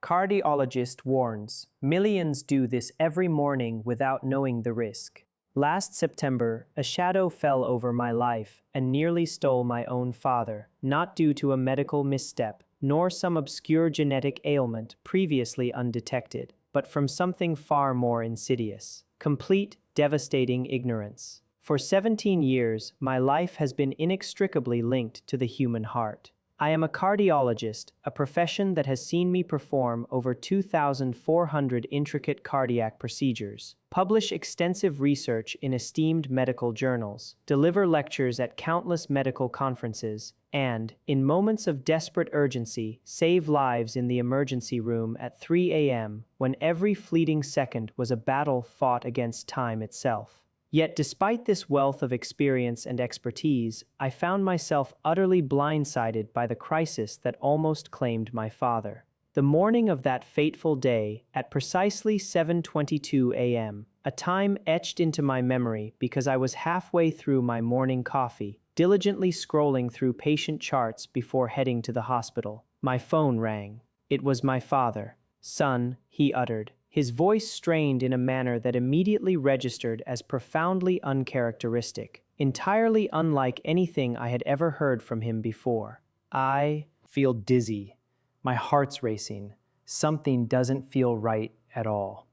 Cardiologist warns, millions do this every morning without knowing the risk. Last September, a shadow fell over my life and nearly stole my own father, not due to a medical misstep, nor some obscure genetic ailment previously undetected, but from something far more insidious: complete, devastating ignorance. For 17 years, my life has been inextricably linked to the human heart. I am a cardiologist, a profession that has seen me perform over 2,400 intricate cardiac procedures, publish extensive research in esteemed medical journals, deliver lectures at countless medical conferences, and, in moments of desperate urgency, save lives in the emergency room at 3 a.m. when every fleeting second was a battle fought against time itself. Yet despite this wealth of experience and expertise, I found myself utterly blindsided by the crisis that almost claimed my father. The morning of that fateful day, at precisely 7:22 a.m., a time etched into my memory because I was halfway through my morning coffee, diligently scrolling through patient charts before heading to the hospital. My phone rang. It was my father. "Son," he uttered, his voice strained in a manner that immediately registered as profoundly uncharacteristic, entirely unlike anything I had ever heard from him before. "I feel dizzy. My heart's racing. Something doesn't feel right at all."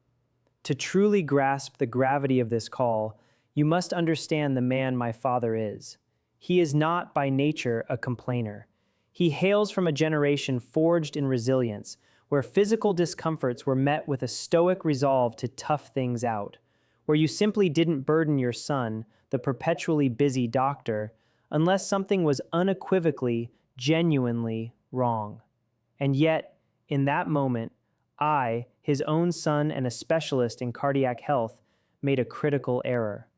To truly grasp the gravity of this call, you must understand the man my father is. He is not by nature a complainer. He hails from a generation forged in resilience, where physical discomforts were met with a stoic resolve to tough things out, where you simply didn't burden your son, the perpetually busy doctor, unless something was unequivocally, genuinely wrong. And yet, in that moment, I, his own son and a specialist in cardiac health, made a critical error.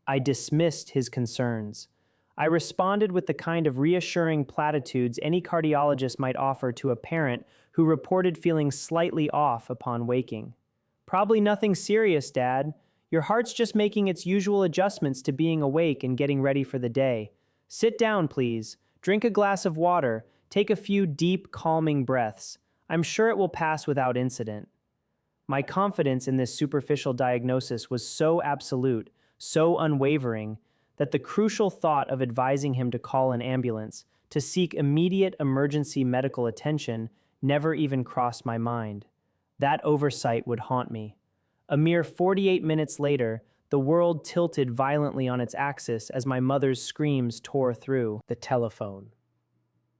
I dismissed his concerns. I responded with the kind of reassuring platitudes any cardiologist might offer to a parent who reported feeling slightly off upon waking. "Probably nothing serious, Dad. Your heart's just making its usual adjustments to being awake and getting ready for the day. Sit down, please. Drink a glass of water. Take a few deep, calming breaths. I'm sure it will pass without incident." My confidence in this superficial diagnosis was so absolute, so unwavering, that the crucial thought of advising him to call an ambulance, to seek immediate emergency medical attention, never even crossed my mind. That oversight would haunt me. A mere 48 minutes later, the world tilted violently on its axis as my mother's screams tore through the telephone.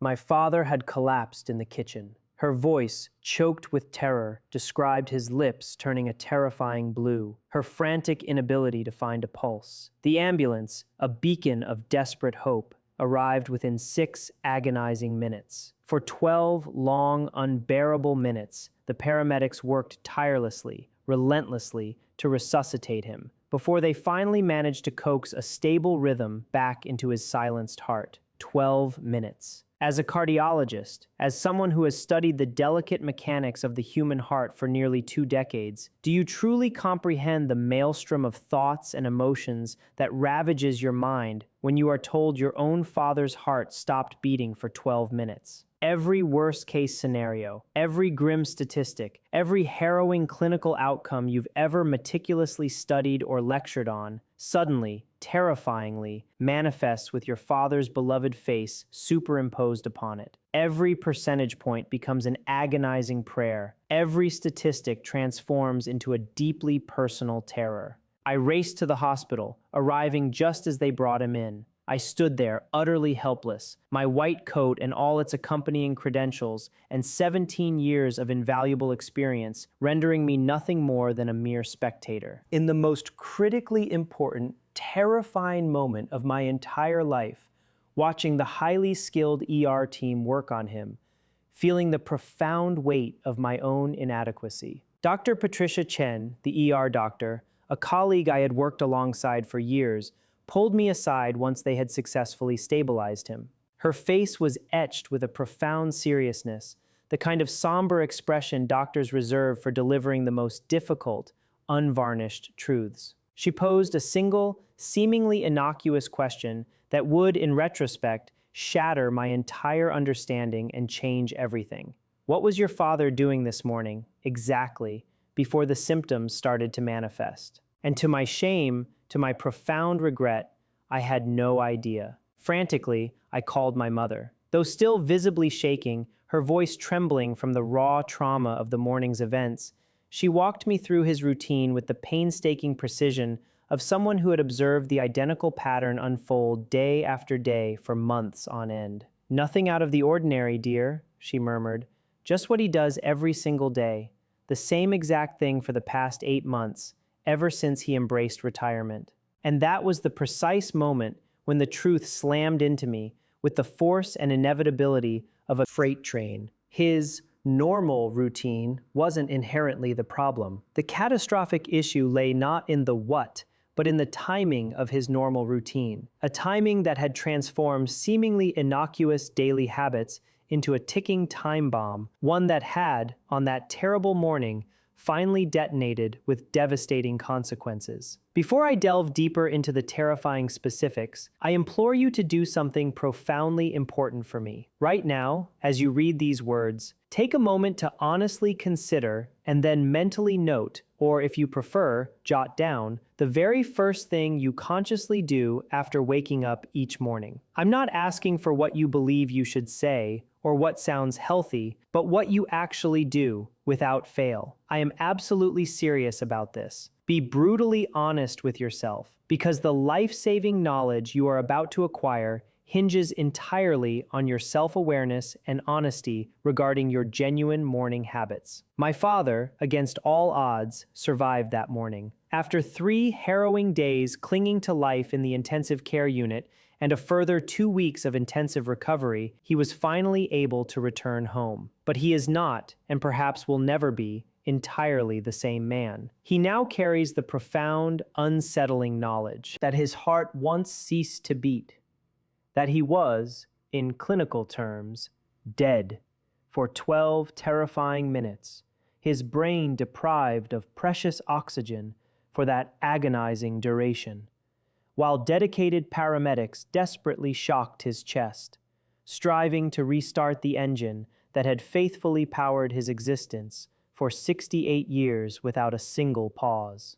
My father had collapsed in the kitchen. Her voice, choked with terror, described his lips turning a terrifying blue, her frantic inability to find a pulse. The ambulance, a beacon of desperate hope, arrived within 6 agonizing minutes. For 12 long, unbearable minutes, the paramedics worked tirelessly, relentlessly, to resuscitate him, before they finally managed to coax a stable rhythm back into his silenced heart. 12 minutes. As a cardiologist, as someone who has studied the delicate mechanics of the human heart for nearly 2 decades, do you truly comprehend the maelstrom of thoughts and emotions that ravages your mind when you are told your own father's heart stopped beating for 12 minutes? Every worst-case scenario, every grim statistic, every harrowing clinical outcome you've ever meticulously studied or lectured on, suddenly, terrifyingly, manifests with your father's beloved face superimposed upon it. Every percentage point becomes an agonizing prayer. Every statistic transforms into a deeply personal terror. I raced to the hospital, arriving just as they brought him in. I stood there, utterly helpless, my white coat and all its accompanying credentials, and 17 years of invaluable experience, rendering me nothing more than a mere spectator. In the most critically important, terrifying moment of my entire life, watching the highly skilled ER team work on him, feeling the profound weight of my own inadequacy. Dr. Patricia Chen, the ER doctor, a colleague I had worked alongside for years, pulled me aside once they had successfully stabilized him. Her face was etched with a profound seriousness, the kind of somber expression doctors reserve for delivering the most difficult, unvarnished truths. She posed a single, seemingly innocuous question that would, in retrospect, shatter my entire understanding and change everything. What was your father doing this morning, exactly, before the symptoms started to manifest? And to my shame, to my profound regret, I had no idea. Frantically, I called my mother. Though still visibly shaking, her voice trembling from the raw trauma of the morning's events, she walked me through his routine with the painstaking precision of someone who had observed the identical pattern unfold day after day for months on end. "Nothing out of the ordinary, dear," she murmured. "Just what he does every single day. The same exact thing for the past 8 months, ever since he embraced retirement." And that was the precise moment when the truth slammed into me with the force and inevitability of a freight train. His normal routine wasn't inherently the problem. The catastrophic issue lay not in the what, but in the timing of his normal routine, a timing that had transformed seemingly innocuous daily habits into a ticking time bomb, one that had, on that terrible morning, finally detonated with devastating consequences. Before I delve deeper into the terrifying specifics, I implore you to do something profoundly important for me. Right now, as you read these words, take a moment to honestly consider and then mentally note, or if you prefer, jot down, the very first thing you consciously do after waking up each morning. I'm not asking for what you believe you should say or what sounds healthy, but what you actually do without fail. I am absolutely serious about this. Be brutally honest with yourself, because the life-saving knowledge you are about to acquire hinges entirely on your self-awareness and honesty regarding your genuine morning habits. My father, against all odds, survived that morning. After 3 harrowing days clinging to life in the intensive care unit and a further 2 weeks of intensive recovery, he was finally able to return home. But he is not, and perhaps will never be, entirely the same man. He now carries the profound, unsettling knowledge that his heart once ceased to beat, that he was, in clinical terms, dead for 12 terrifying minutes, his brain deprived of precious oxygen for that agonizing duration, while dedicated paramedics desperately shocked his chest, striving to restart the engine that had faithfully powered his existence for 68 years without a single pause.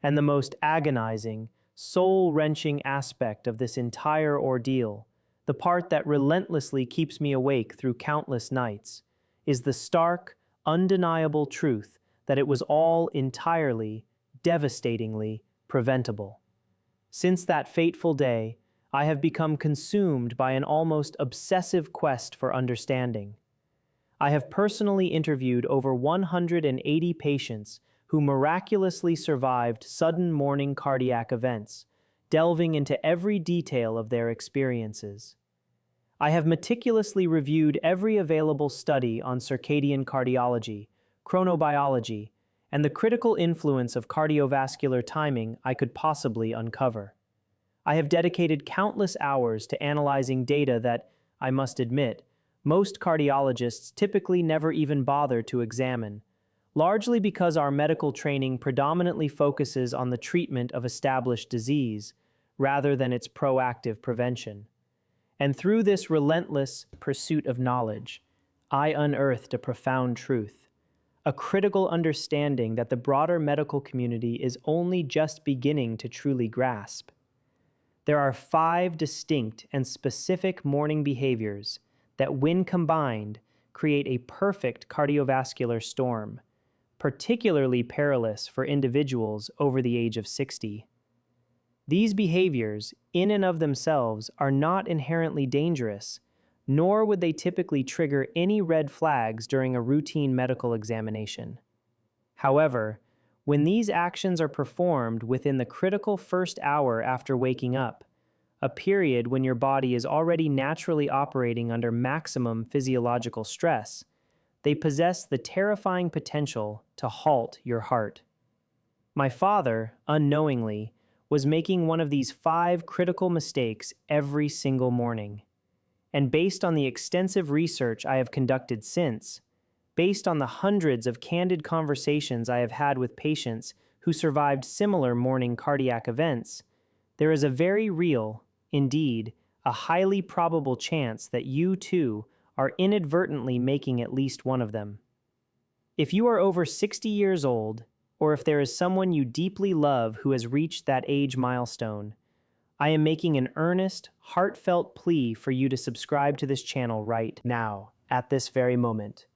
And the most agonizing, soul-wrenching aspect of this entire ordeal, the part that relentlessly keeps me awake through countless nights, is the stark, undeniable truth that it was all entirely, devastatingly preventable. Since that fateful day, I have become consumed by an almost obsessive quest for understanding. I have personally interviewed over 180 patients who miraculously survived sudden morning cardiac events, delving into every detail of their experiences. I have meticulously reviewed every available study on circadian cardiology, chronobiology, and the critical influence of cardiovascular timing I could possibly uncover. I have dedicated countless hours to analyzing data that, I must admit, most cardiologists typically never even bother to examine, largely because our medical training predominantly focuses on the treatment of established disease rather than its proactive prevention. And through this relentless pursuit of knowledge, I unearthed a profound truth, a critical understanding that the broader medical community is only just beginning to truly grasp. There are 5 distinct and specific morning behaviors that, when combined, create a perfect cardiovascular storm, particularly perilous for individuals over the age of 60. These behaviors, in and of themselves, are not inherently dangerous, nor would they typically trigger any red flags during a routine medical examination. However, when these actions are performed within the critical first hour after waking up, a period when your body is already naturally operating under maximum physiological stress, they possess the terrifying potential to halt your heart. My father, unknowingly, was making one of these 5 critical mistakes every single morning. And based on the extensive research I have conducted since, based on the hundreds of candid conversations I have had with patients who survived similar morning cardiac events, there is a very real, indeed, a highly probable chance that you too are inadvertently making at least one of them. If you are over 60 years old, or if there is someone you deeply love who has reached that age milestone, I am making an earnest, heartfelt plea for you to subscribe to this channel right now, at this very moment.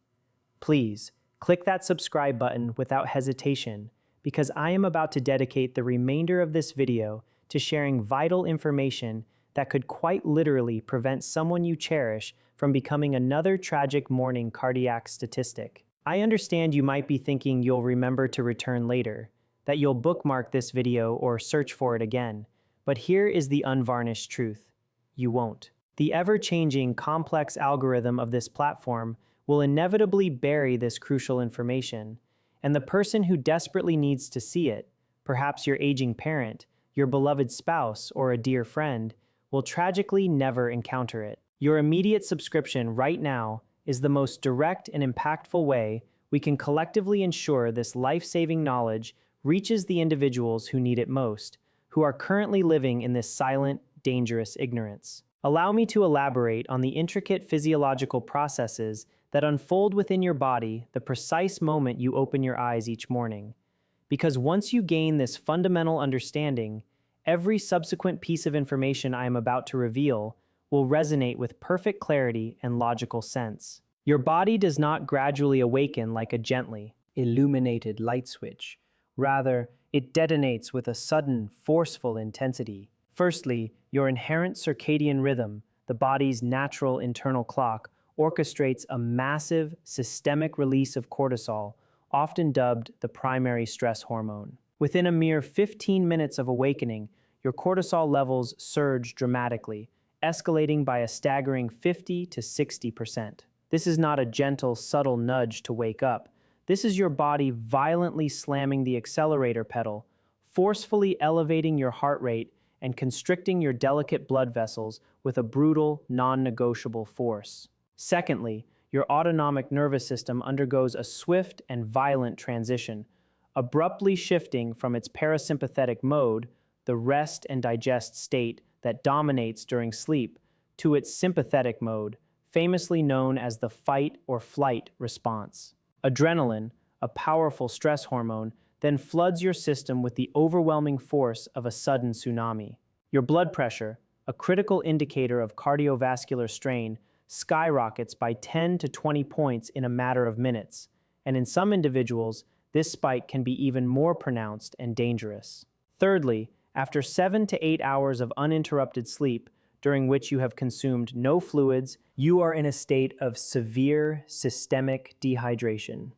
Please, click that subscribe button without hesitation, because I am about to dedicate the remainder of this video to sharing vital information that could quite literally prevent someone you cherish from becoming another tragic morning cardiac statistic. I understand you might be thinking you'll remember to return later, that you'll bookmark this video or search for it again, but here is the unvarnished truth. You won't. The ever-changing, complex algorithm of this platform will inevitably bury this crucial information, and the person who desperately needs to see it, perhaps your aging parent, your beloved spouse, or a dear friend, will tragically never encounter it. Your immediate subscription right now is the most direct and impactful way we can collectively ensure this life-saving knowledge reaches the individuals who need it most, who are currently living in this silent, dangerous ignorance. Allow me to elaborate on the intricate physiological processes that unfold within your body the precise moment you open your eyes each morning. Because once you gain this fundamental understanding, every subsequent piece of information I am about to reveal will resonate with perfect clarity and logical sense. Your body does not gradually awaken like a gently illuminated light switch. Rather, it detonates with a sudden, forceful intensity. Firstly, your inherent circadian rhythm, the body's natural internal clock, orchestrates a massive, systemic release of cortisol, often dubbed the primary stress hormone. Within a mere 15 minutes of awakening, your cortisol levels surge dramatically, escalating by a staggering 50 to 60%. This is not a gentle, subtle nudge to wake up. This is your body violently slamming the accelerator pedal, forcefully elevating your heart rate and constricting your delicate blood vessels with a brutal, non-negotiable force. Secondly, your autonomic nervous system undergoes a swift and violent transition, abruptly shifting from its parasympathetic mode, the rest and digest state that dominates during sleep, to its sympathetic mode, famously known as the fight or flight response. Adrenaline, a powerful stress hormone, then floods your system with the overwhelming force of a sudden tsunami. Your blood pressure, a critical indicator of cardiovascular strain, skyrockets by 10 to 20 points in a matter of minutes, and in some individuals, this spike can be even more pronounced and dangerous. Thirdly, after 7 to 8 hours of uninterrupted sleep, during which you have consumed no fluids, you are in a state of severe systemic dehydration.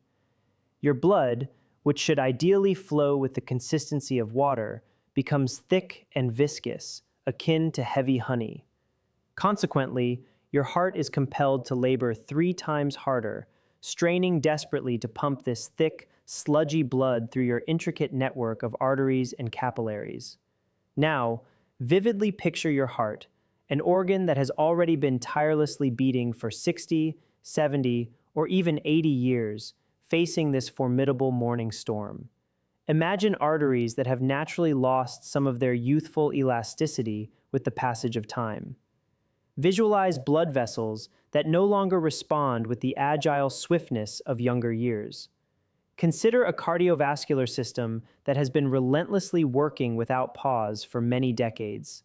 Your blood, which should ideally flow with the consistency of water, becomes thick and viscous, akin to heavy honey. Consequently, your heart is compelled to labor 3 times harder, straining desperately to pump this thick, sludgy blood through your intricate network of arteries and capillaries. Now, vividly picture your heart, an organ that has already been tirelessly beating for 60, 70, or even 80 years, facing this formidable morning storm. Imagine arteries that have naturally lost some of their youthful elasticity with the passage of time. Visualize blood vessels that no longer respond with the agile swiftness of younger years. Consider a cardiovascular system that has been relentlessly working without pause for many decades.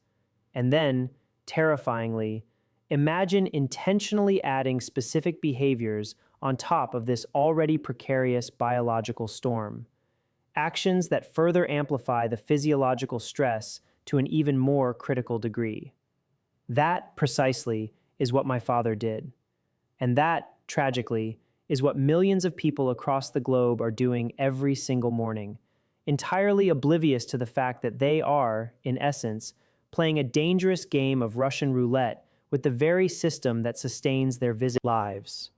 And then, terrifyingly, imagine intentionally adding specific behaviors on top of this already precarious biological storm. Actions that further amplify the physiological stress to an even more critical degree. That, precisely, is what my father did. And that, tragically, is what millions of people across the globe are doing every single morning, entirely oblivious to the fact that they are, in essence, playing a dangerous game of Russian roulette with the very system that sustains their lives.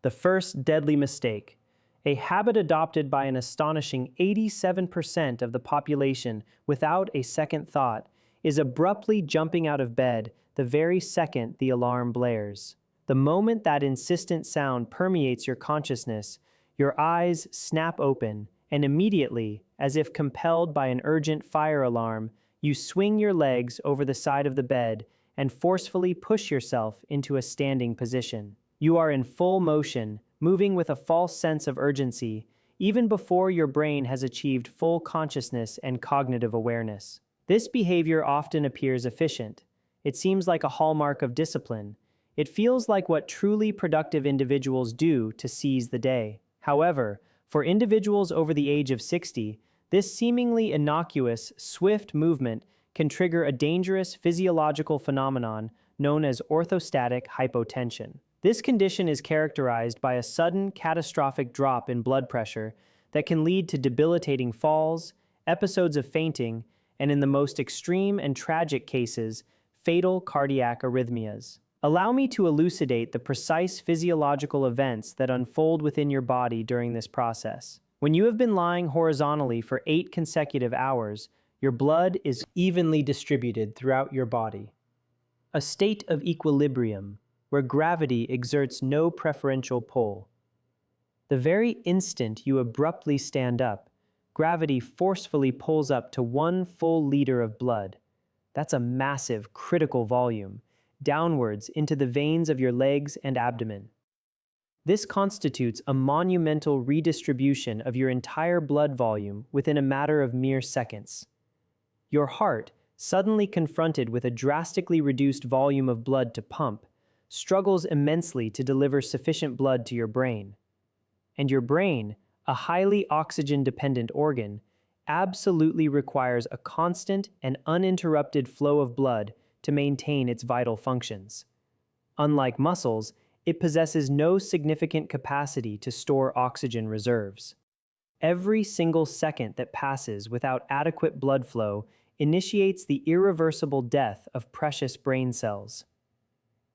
The first deadly mistake, a habit adopted by an astonishing 87% of the population without a second thought, is abruptly jumping out of bed the very second the alarm blares. The moment that insistent sound permeates your consciousness, your eyes snap open, and immediately, as if compelled by an urgent fire alarm, you swing your legs over the side of the bed and forcefully push yourself into a standing position. You are in full motion, moving with a false sense of urgency, even before your brain has achieved full consciousness and cognitive awareness. This behavior often appears efficient. It seems like a hallmark of discipline. It feels like what truly productive individuals do to seize the day. However, for individuals over the age of 60, this seemingly innocuous, swift movement can trigger a dangerous physiological phenomenon known as orthostatic hypotension. This condition is characterized by a sudden, catastrophic drop in blood pressure that can lead to debilitating falls, episodes of fainting, and in the most extreme and tragic cases, fatal cardiac arrhythmias. Allow me to elucidate the precise physiological events that unfold within your body during this process. When you have been lying horizontally for 8 consecutive hours, your blood is evenly distributed throughout your body. A state of equilibrium, where gravity exerts no preferential pull. The very instant you abruptly stand up, gravity forcefully pulls up to 1 full liter of blood. That's a massive, critical volume, downwards into the veins of your legs and abdomen. This constitutes a monumental redistribution of your entire blood volume within a matter of mere seconds. Your heart, suddenly confronted with a drastically reduced volume of blood to pump, struggles immensely to deliver sufficient blood to your brain. And your brain, a highly oxygen-dependent organ, absolutely requires a constant and uninterrupted flow of blood to maintain its vital functions. Unlike muscles, it possesses no significant capacity to store oxygen reserves. Every single second that passes without adequate blood flow initiates the irreversible death of precious brain cells.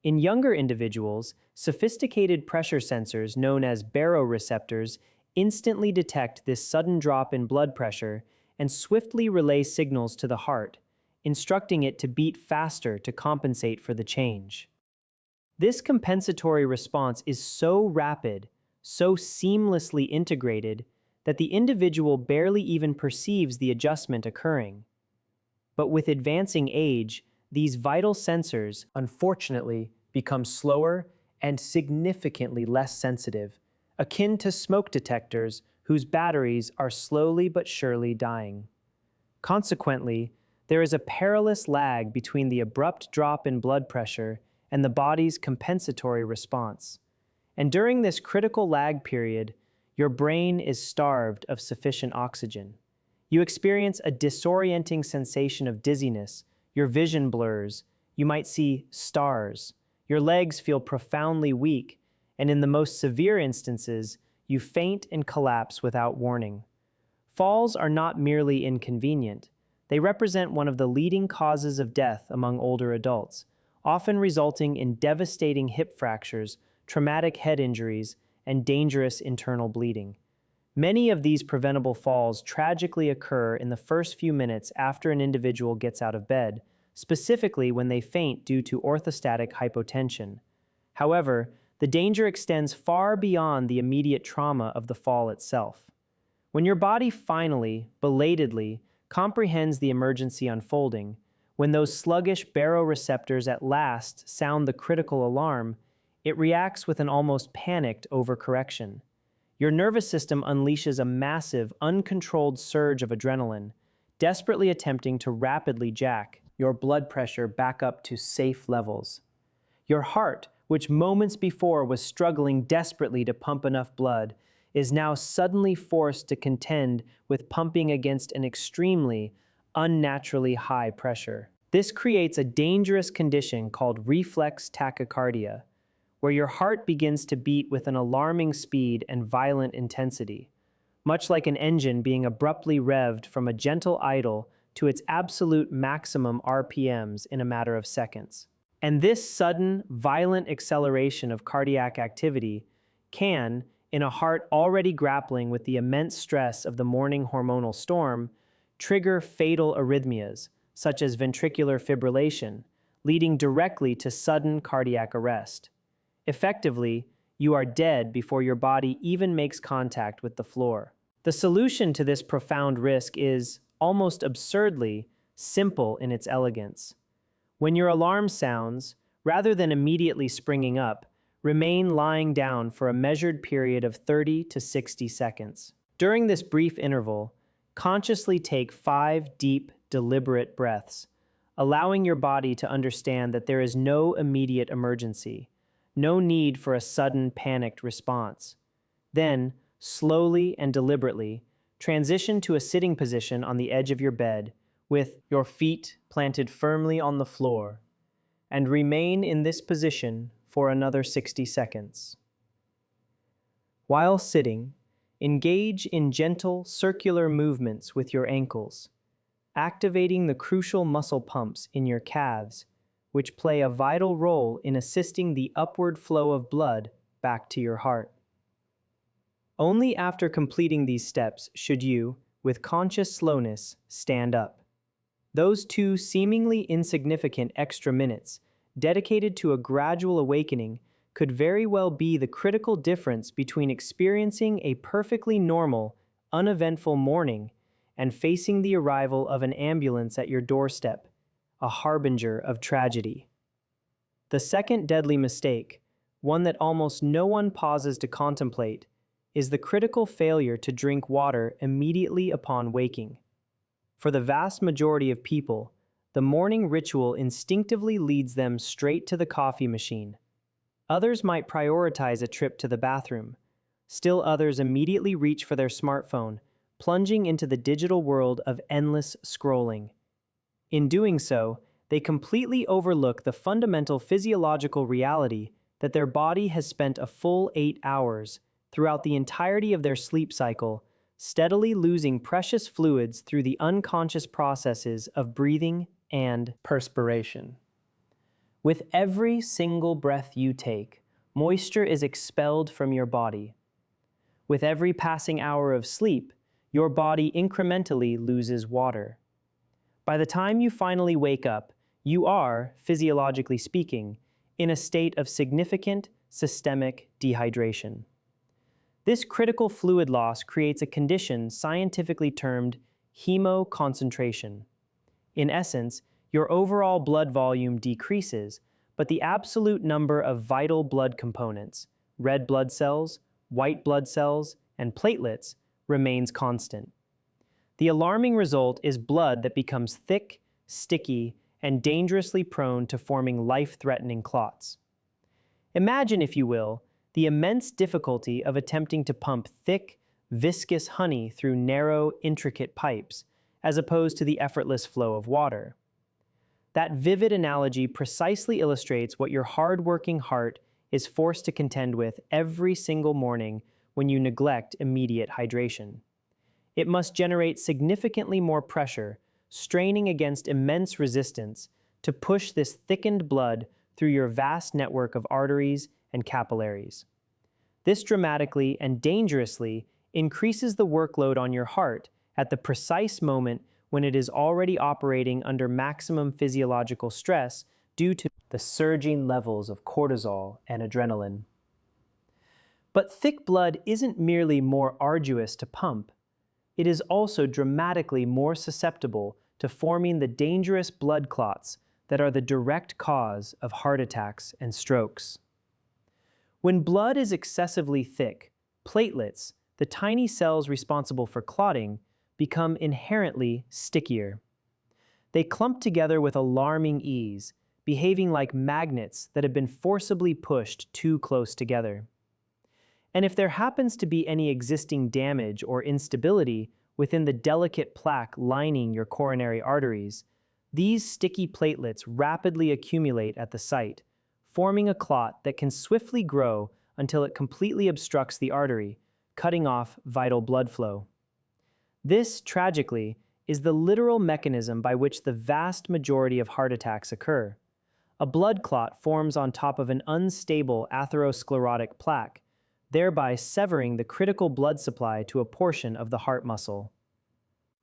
In younger individuals, sophisticated pressure sensors known as baroreceptors instantly detect this sudden drop in blood pressure and swiftly relay signals to the heart, instructing it to beat faster to compensate for the change. This compensatory response is so rapid, so seamlessly integrated, that the individual barely even perceives the adjustment occurring. But with advancing age, these vital sensors, unfortunately, become slower and significantly less sensitive, akin to smoke detectors whose batteries are slowly but surely dying. Consequently, there is a perilous lag between the abrupt drop in blood pressure and the body's compensatory response. And during this critical lag period, your brain is starved of sufficient oxygen. You experience a disorienting sensation of dizziness, your vision blurs, you might see stars, your legs feel profoundly weak, and in the most severe instances, you faint and collapse without warning. Falls are not merely inconvenient. They represent one of the leading causes of death among older adults, often resulting in devastating hip fractures, traumatic head injuries, and dangerous internal bleeding. Many of these preventable falls tragically occur in the first few minutes after an individual gets out of bed, specifically when they faint due to orthostatic hypotension. However, the danger extends far beyond the immediate trauma of the fall itself. When your body finally, belatedly, comprehends the emergency unfolding, when those sluggish baroreceptors at last sound the critical alarm, it reacts with an almost panicked overcorrection. Your nervous system unleashes a massive, uncontrolled surge of adrenaline, desperately attempting to rapidly jack your blood pressure back up to safe levels. Your heart, which moments before was struggling desperately to pump enough blood, is now suddenly forced to contend with pumping against an extremely, unnaturally high pressure. This creates a dangerous condition called reflex tachycardia, where your heart begins to beat with an alarming speed and violent intensity, much like an engine being abruptly revved from a gentle idle to its absolute maximum RPMs in a matter of seconds. And this sudden, violent acceleration of cardiac activity can, in a heart already grappling with the immense stress of the morning hormonal storm, trigger fatal arrhythmias, such as ventricular fibrillation, leading directly to sudden cardiac arrest. Effectively, you are dead before your body even makes contact with the floor. The solution to this profound risk is, almost absurdly, simple in its elegance. When your alarm sounds, rather than immediately springing up, Remain lying down for a measured period of 30 to 60 seconds. During this brief interval, consciously take 5 deep, deliberate breaths, allowing your body to understand that there is no immediate emergency, no need for a sudden panicked response. Then, slowly and deliberately, transition to a sitting position on the edge of your bed with your feet planted firmly on the floor, and remain in this position for another 60 seconds. While sitting, engage in gentle circular movements with your ankles, activating the crucial muscle pumps in your calves, which play a vital role in assisting the upward flow of blood back to your heart. Only after completing these steps should you, with conscious slowness, stand up. Those 2 seemingly insignificant extra minutes, dedicated to a gradual awakening, could very well be the critical difference between experiencing a perfectly normal, uneventful morning and facing the arrival of an ambulance at your doorstep, a harbinger of tragedy. The second deadly mistake, one that almost no one pauses to contemplate, is the critical failure to drink water immediately upon waking. For the vast majority of people, the morning ritual instinctively leads them straight to the coffee machine. Others might prioritize a trip to the bathroom. Still others immediately reach for their smartphone, plunging into the digital world of endless scrolling. In doing so, they completely overlook the fundamental physiological reality that their body has spent a full 8 hours throughout the entirety of their sleep cycle, steadily losing precious fluids through the unconscious processes of breathing and perspiration. With every single breath you take, moisture is expelled from your body. With every passing hour of sleep, your body incrementally loses water. By the time you finally wake up, you are, physiologically speaking, in a state of significant systemic dehydration. This critical fluid loss creates a condition scientifically termed hemoconcentration. In essence, your overall blood volume decreases, but the absolute number of vital blood components, red blood cells, white blood cells, and platelets, remains constant. The alarming result is blood that becomes thick, sticky, and dangerously prone to forming life-threatening clots. Imagine, if you will, the immense difficulty of attempting to pump thick, viscous honey through narrow, intricate pipes, as opposed to the effortless flow of water. That vivid analogy precisely illustrates what your hard-working heart is forced to contend with every single morning when you neglect immediate hydration. It must generate significantly more pressure, straining against immense resistance, to push this thickened blood through your vast network of arteries and capillaries. This dramatically and dangerously increases the workload on your heart at the precise moment when it is already operating under maximum physiological stress due to the surging levels of cortisol and adrenaline. But thick blood isn't merely more arduous to pump. It is also dramatically more susceptible to forming the dangerous blood clots that are the direct cause of heart attacks and strokes. When blood is excessively thick, platelets, the tiny cells responsible for clotting, become inherently stickier. They clump together with alarming ease, behaving like magnets that have been forcibly pushed too close together. And if there happens to be any existing damage or instability within the delicate plaque lining your coronary arteries, these sticky platelets rapidly accumulate at the site, forming a clot that can swiftly grow until it completely obstructs the artery, cutting off vital blood flow. This, tragically, is the literal mechanism by which the vast majority of heart attacks occur. A blood clot forms on top of an unstable atherosclerotic plaque, thereby severing the critical blood supply to a portion of the heart muscle.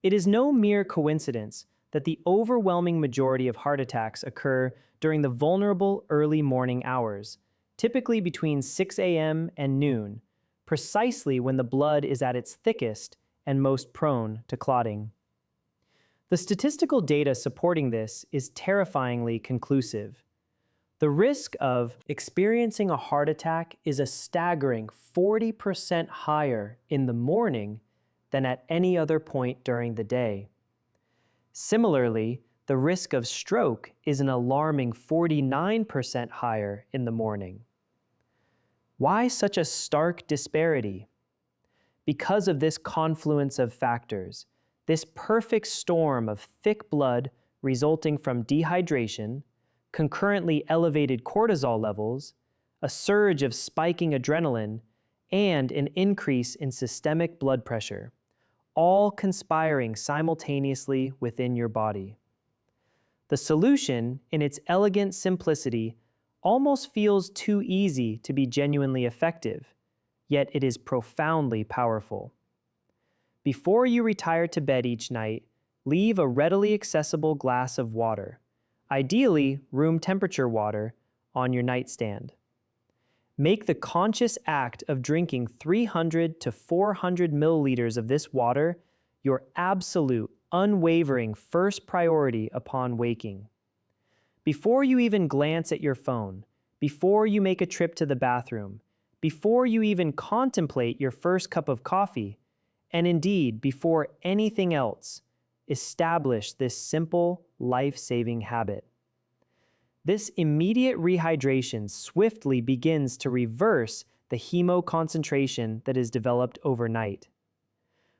It is no mere coincidence that the overwhelming majority of heart attacks occur during the vulnerable early morning hours, typically between 6 a.m. and noon, precisely when the blood is at its thickest and most prone to clotting. The statistical data supporting this is terrifyingly conclusive. The risk of experiencing a heart attack is a staggering 40% higher in the morning than at any other point during the day. Similarly, the risk of stroke is an alarming 49% higher in the morning. Why such a stark disparity? Because of this confluence of factors, this perfect storm of thick blood resulting from dehydration, concurrently elevated cortisol levels, a surge of spiking adrenaline, and an increase in systemic blood pressure, all conspiring simultaneously within your body. The solution, in its elegant simplicity, almost feels too easy to be genuinely effective, yet it is profoundly powerful. Before you retire to bed each night, leave a readily accessible glass of water, ideally room temperature water, on your nightstand. Make the conscious act of drinking 300 to 400 milliliters of this water your absolute, unwavering first priority upon waking. Before you even glance at your phone, before you make a trip to the bathroom, before you even contemplate your first cup of coffee, and indeed before anything else, establish this simple, life-saving habit. This immediate rehydration swiftly begins to reverse the hemoconcentration that is developed overnight.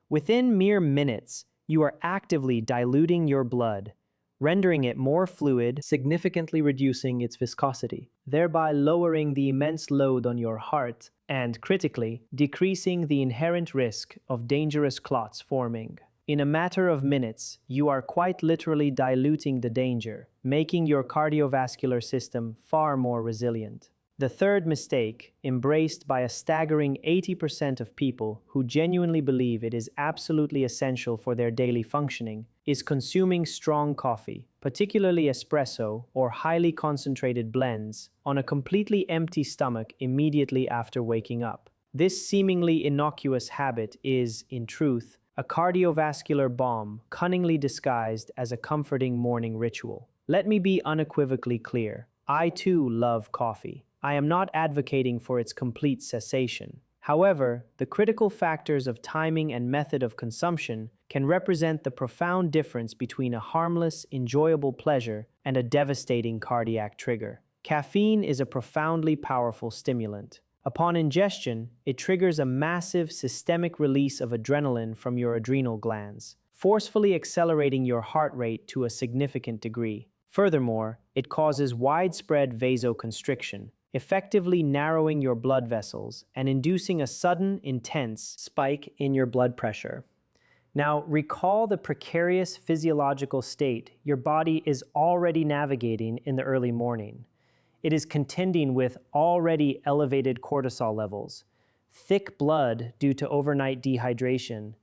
Within mere minutes, you are actively diluting your blood, rendering it more fluid, significantly reducing its viscosity, thereby lowering the immense load on your heart and, critically, decreasing the inherent risk of dangerous clots forming. In a matter of minutes, you are quite literally diluting the danger, making your cardiovascular system far more resilient. The third mistake, embraced by a staggering 80% of people who genuinely believe it is absolutely essential for their daily functioning, is consuming strong coffee, particularly espresso or highly concentrated blends, on a completely empty stomach immediately after waking up. This seemingly innocuous habit is, in truth, a cardiovascular bomb cunningly disguised as a comforting morning ritual. Let me be unequivocally clear. I too love coffee. I am not advocating for its complete cessation. However, the critical factors of timing and method of consumption can represent the profound difference between a harmless, enjoyable pleasure and a devastating cardiac trigger. Caffeine is a profoundly powerful stimulant. Upon ingestion, it triggers a massive systemic release of adrenaline from your adrenal glands, forcefully accelerating your heart rate to a significant degree. Furthermore, it causes widespread vasoconstriction, effectively narrowing your blood vessels and inducing a sudden, intense spike in your blood pressure. Now, recall the precarious physiological state your body is already navigating in the early morning. It is contending with already elevated cortisol levels, thick blood due to overnight dehydration,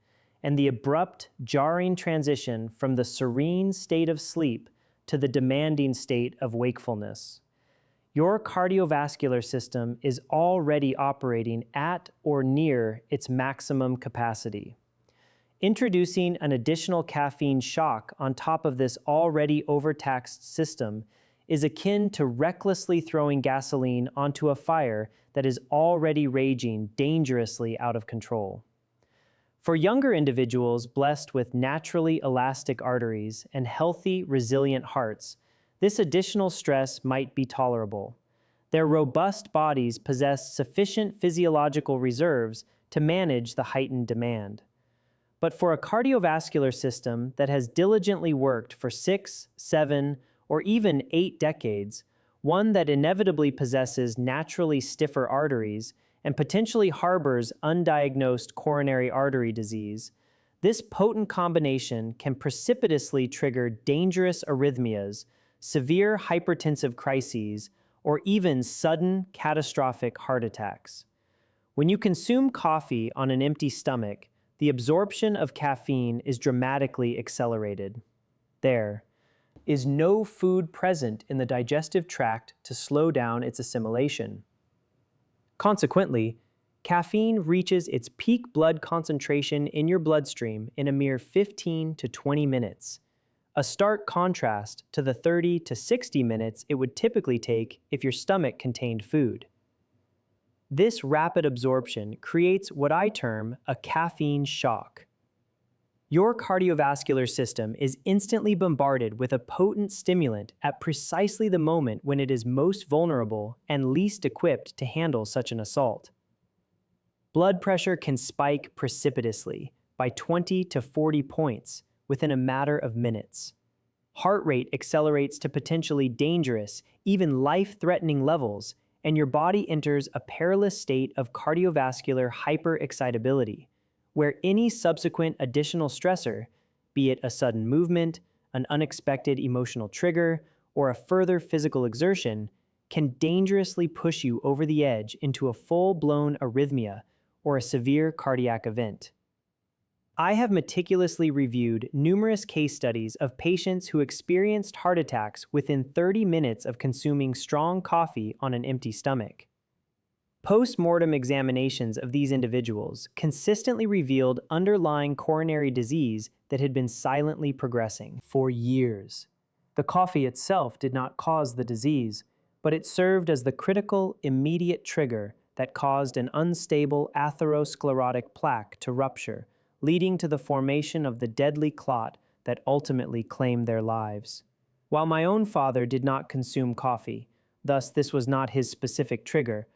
and the abrupt, jarring transition from the serene state of sleep to the demanding state of wakefulness. Your cardiovascular system is already operating at or near its maximum capacity. Introducing an additional caffeine shock on top of this already overtaxed system is akin to recklessly throwing gasoline onto a fire that is already raging dangerously out of control. For younger individuals blessed with naturally elastic arteries and healthy, resilient hearts, this additional stress might be tolerable. Their robust bodies possess sufficient physiological reserves to manage the heightened demand. But for a cardiovascular system that has diligently worked for 6, 7, or even 8 decades, one that inevitably possesses naturally stiffer arteries and potentially harbors undiagnosed coronary artery disease, this potent combination can precipitously trigger dangerous arrhythmias, severe hypertensive crises, or even sudden catastrophic heart attacks. When you consume coffee on an empty stomach, the absorption of caffeine is dramatically accelerated. There is no food present in the digestive tract to slow down its assimilation. Consequently, caffeine reaches its peak blood concentration in your bloodstream in a mere 15 to 20 minutes, a stark contrast to the 30 to 60 minutes it would typically take if your stomach contained food. This rapid absorption creates what I term a caffeine shock. Your cardiovascular system is instantly bombarded with a potent stimulant at precisely the moment when it is most vulnerable and least equipped to handle such an assault. Blood pressure can spike precipitously by 20 to 40 points within a matter of minutes. Heart rate accelerates to potentially dangerous, even life-threatening levels, and your body enters a perilous state of cardiovascular hyperexcitability, where any subsequent additional stressor, be it a sudden movement, an unexpected emotional trigger, or a further physical exertion, can dangerously push you over the edge into a full-blown arrhythmia or a severe cardiac event. I have meticulously reviewed numerous case studies of patients who experienced heart attacks within 30 minutes of consuming strong coffee on an empty stomach. Post-mortem examinations of these individuals consistently revealed underlying coronary disease that had been silently progressing for years. The coffee itself did not cause the disease, but it served as the critical, immediate trigger that caused an unstable atherosclerotic plaque to rupture, leading to the formation of the deadly clot that ultimately claimed their lives. While my own father did not consume coffee, thus this was not his specific trigger,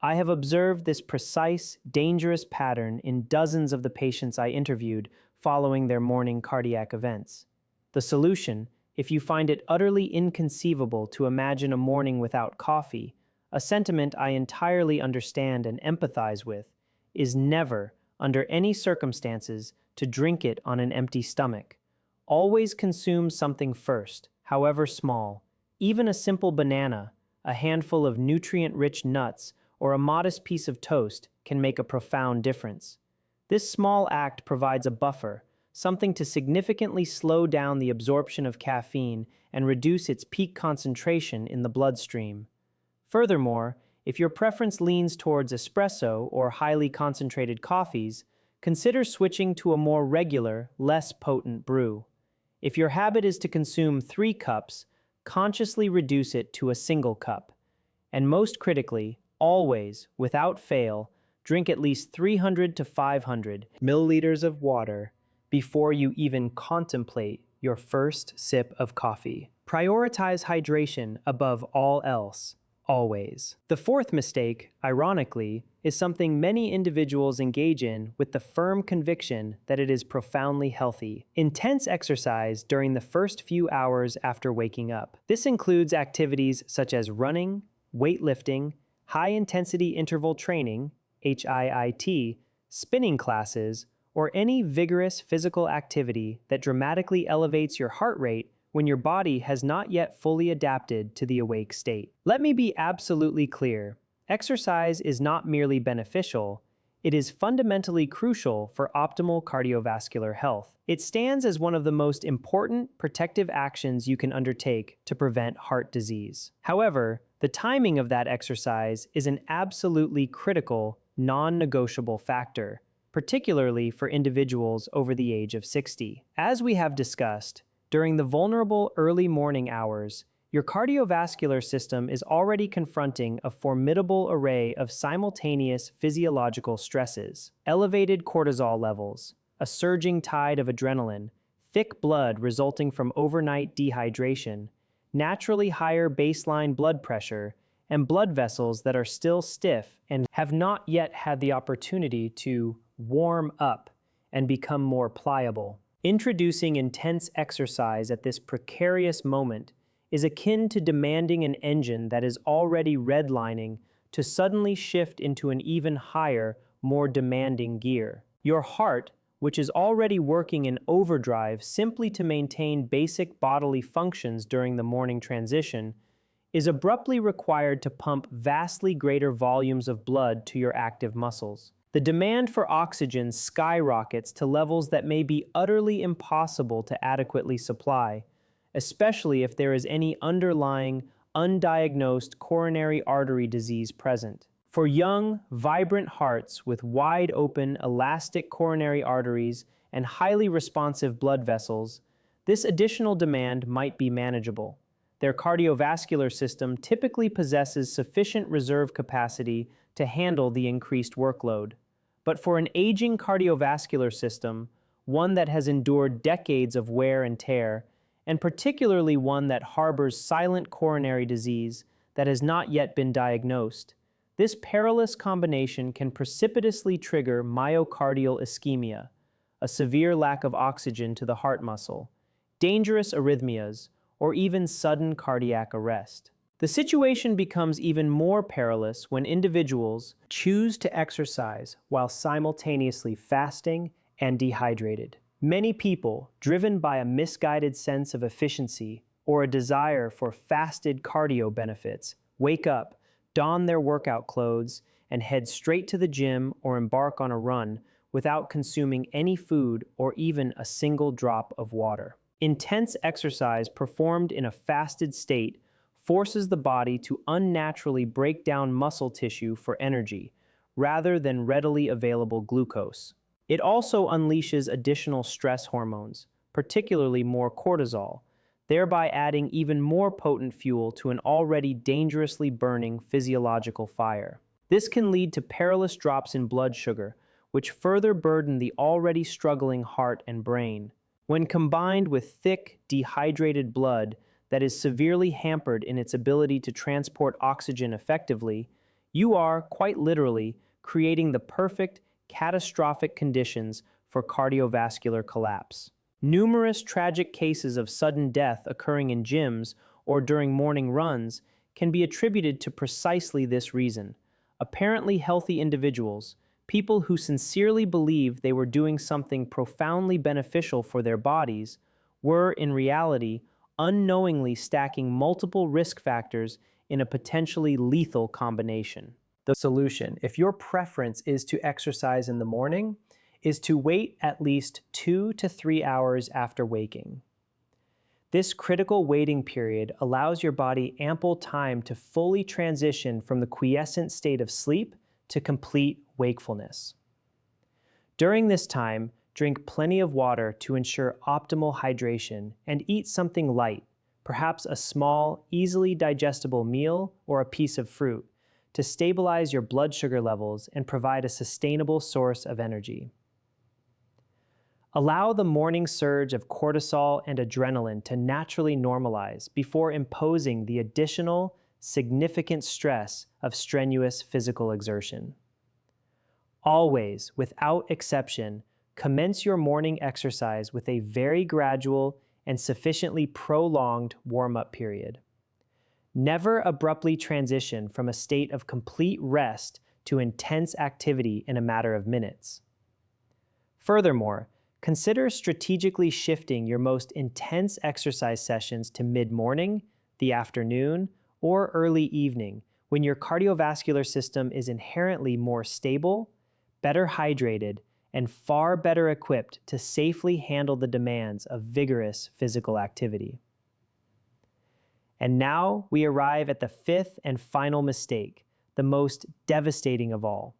I have observed this precise, dangerous pattern in dozens of the patients I interviewed following their morning cardiac events. The solution, if you find it utterly inconceivable to imagine a morning without coffee, a sentiment I entirely understand and empathize with, is never, under any circumstances, to drink it on an empty stomach. Always consume something first, however small. Even a simple banana, a handful of nutrient-rich nuts, or a modest piece of toast can make a profound difference. This small act provides a buffer, something to significantly slow down the absorption of caffeine and reduce its peak concentration in the bloodstream. Furthermore, if your preference leans towards espresso or highly concentrated coffees, consider switching to a more regular, less potent brew. If your habit is to consume 3 cups, consciously reduce it to a single cup. And most critically, always, without fail, drink at least 300 to 500 milliliters of water before you even contemplate your first sip of coffee. Prioritize hydration above all else, always. The fourth mistake, ironically, is something many individuals engage in with the firm conviction that it is profoundly healthy. Intense exercise during the first few hours after waking up. This includes activities such as running, weightlifting, high-intensity interval training, HIIT, spinning classes, or any vigorous physical activity that dramatically elevates your heart rate when your body has not yet fully adapted to the awake state. Let me be absolutely clear. Exercise is not merely beneficial, it is fundamentally crucial for optimal cardiovascular health. It stands as one of the most important protective actions you can undertake to prevent heart disease. However, the timing of that exercise is an absolutely critical, non-negotiable factor, particularly for individuals over the age of 60. As we have discussed, during the vulnerable early morning hours, your cardiovascular system is already confronting a formidable array of simultaneous physiological stresses: elevated cortisol levels, a surging tide of adrenaline, thick blood resulting from overnight dehydration, naturally higher baseline blood pressure, and blood vessels that are still stiff and have not yet had the opportunity to warm up and become more pliable. Introducing intense exercise at this precarious moment is akin to demanding an engine that is already redlining to suddenly shift into an even higher, more demanding gear. Your heart, which is already working in overdrive simply to maintain basic bodily functions during the morning transition, is abruptly required to pump vastly greater volumes of blood to your active muscles. The demand for oxygen skyrockets to levels that may be utterly impossible to adequately supply, especially if there is any underlying, undiagnosed coronary artery disease present. For young, vibrant hearts with wide-open, elastic coronary arteries and highly responsive blood vessels, This additional demand might be manageable. Their cardiovascular system typically possesses sufficient reserve capacity to handle the increased workload. But for an aging cardiovascular system, one that has endured decades of wear and tear, and particularly one that harbors silent coronary disease that has not yet been diagnosed, this perilous combination can precipitously trigger myocardial ischemia, a severe lack of oxygen to the heart muscle, dangerous arrhythmias, or even sudden cardiac arrest. The situation becomes even more perilous when individuals choose to exercise while simultaneously fasting and dehydrated. Many people, driven by a misguided sense of efficiency or a desire for fasted cardio benefits, wake up, don their workout clothes, and head straight to the gym or embark on a run without consuming any food or even a single drop of water. Intense exercise performed in a fasted state forces the body to unnaturally break down muscle tissue for energy, rather than readily available glucose. It also unleashes additional stress hormones, particularly more cortisol, thereby adding even more potent fuel to an already dangerously burning physiological fire. This can lead to perilous drops in blood sugar, which further burden the already struggling heart and brain. When combined with thick, dehydrated blood that is severely hampered in its ability to transport oxygen effectively, you are, quite literally, creating the perfect, catastrophic conditions for cardiovascular collapse. Numerous tragic cases of sudden death occurring in gyms or during morning runs can be attributed to precisely this reason. Apparently healthy individuals, people who sincerely believed they were doing something profoundly beneficial for their bodies, were in reality unknowingly stacking multiple risk factors in a potentially lethal combination. The solution, if your preference is to exercise in the morning, is to wait at least 2 to 3 hours after waking. This critical waiting period allows your body ample time to fully transition from the quiescent state of sleep to complete wakefulness. During this time, drink plenty of water to ensure optimal hydration and eat something light, perhaps a small, easily digestible meal or a piece of fruit, to stabilize your blood sugar levels and provide a sustainable source of energy. Allow the morning surge of cortisol and adrenaline to naturally normalize before imposing the additional, significant stress of strenuous physical exertion. Always, without exception, commence your morning exercise with a very gradual and sufficiently prolonged warm-up period. Never abruptly transition from a state of complete rest to intense activity in a matter of minutes. Furthermore, consider strategically shifting your most intense exercise sessions to mid-morning, the afternoon, or early evening when your cardiovascular system is inherently more stable, better hydrated, and far better equipped to safely handle the demands of vigorous physical activity. And now we arrive at the fifth and final mistake, the most devastating of all,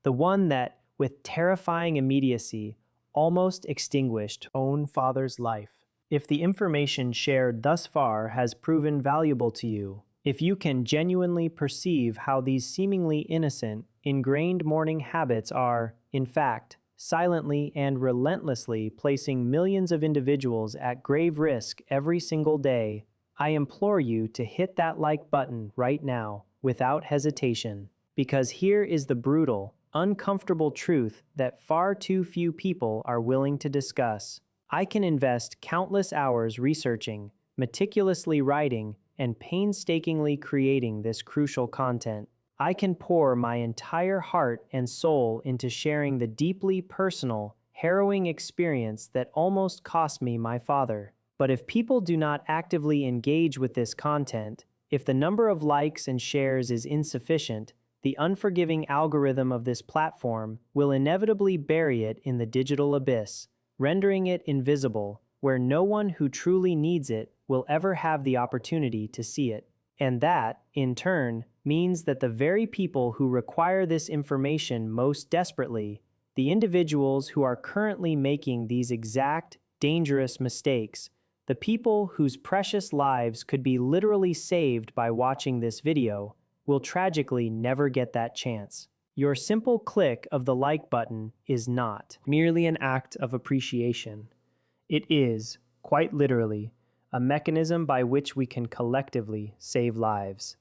the one that, with terrifying immediacy, almost extinguished own father's life. If the information shared thus far has proven valuable to you, if you can genuinely perceive how these seemingly innocent, ingrained morning habits are, in fact, silently and relentlessly placing millions of individuals at grave risk every single day, I implore you to hit that like button right now, without hesitation, because here is the brutal, uncomfortable truth that far too few people are willing to discuss. I can invest countless hours researching, meticulously writing, and painstakingly creating this crucial content. I can pour my entire heart and soul into sharing the deeply personal, harrowing experience that almost cost me my father. But if people do not actively engage with this content, if the number of likes and shares is insufficient, the unforgiving algorithm of this platform will inevitably bury it in the digital abyss, rendering it invisible, where no one who truly needs it will ever have the opportunity to see it. And that, in turn, means that the very people who require this information most desperately, the individuals who are currently making these exact, dangerous mistakes, The people whose precious lives could be literally saved by watching this video will tragically never get that chance. Your simple click of the like button is not merely an act of appreciation. It is, quite literally, a mechanism by which we can collectively save lives.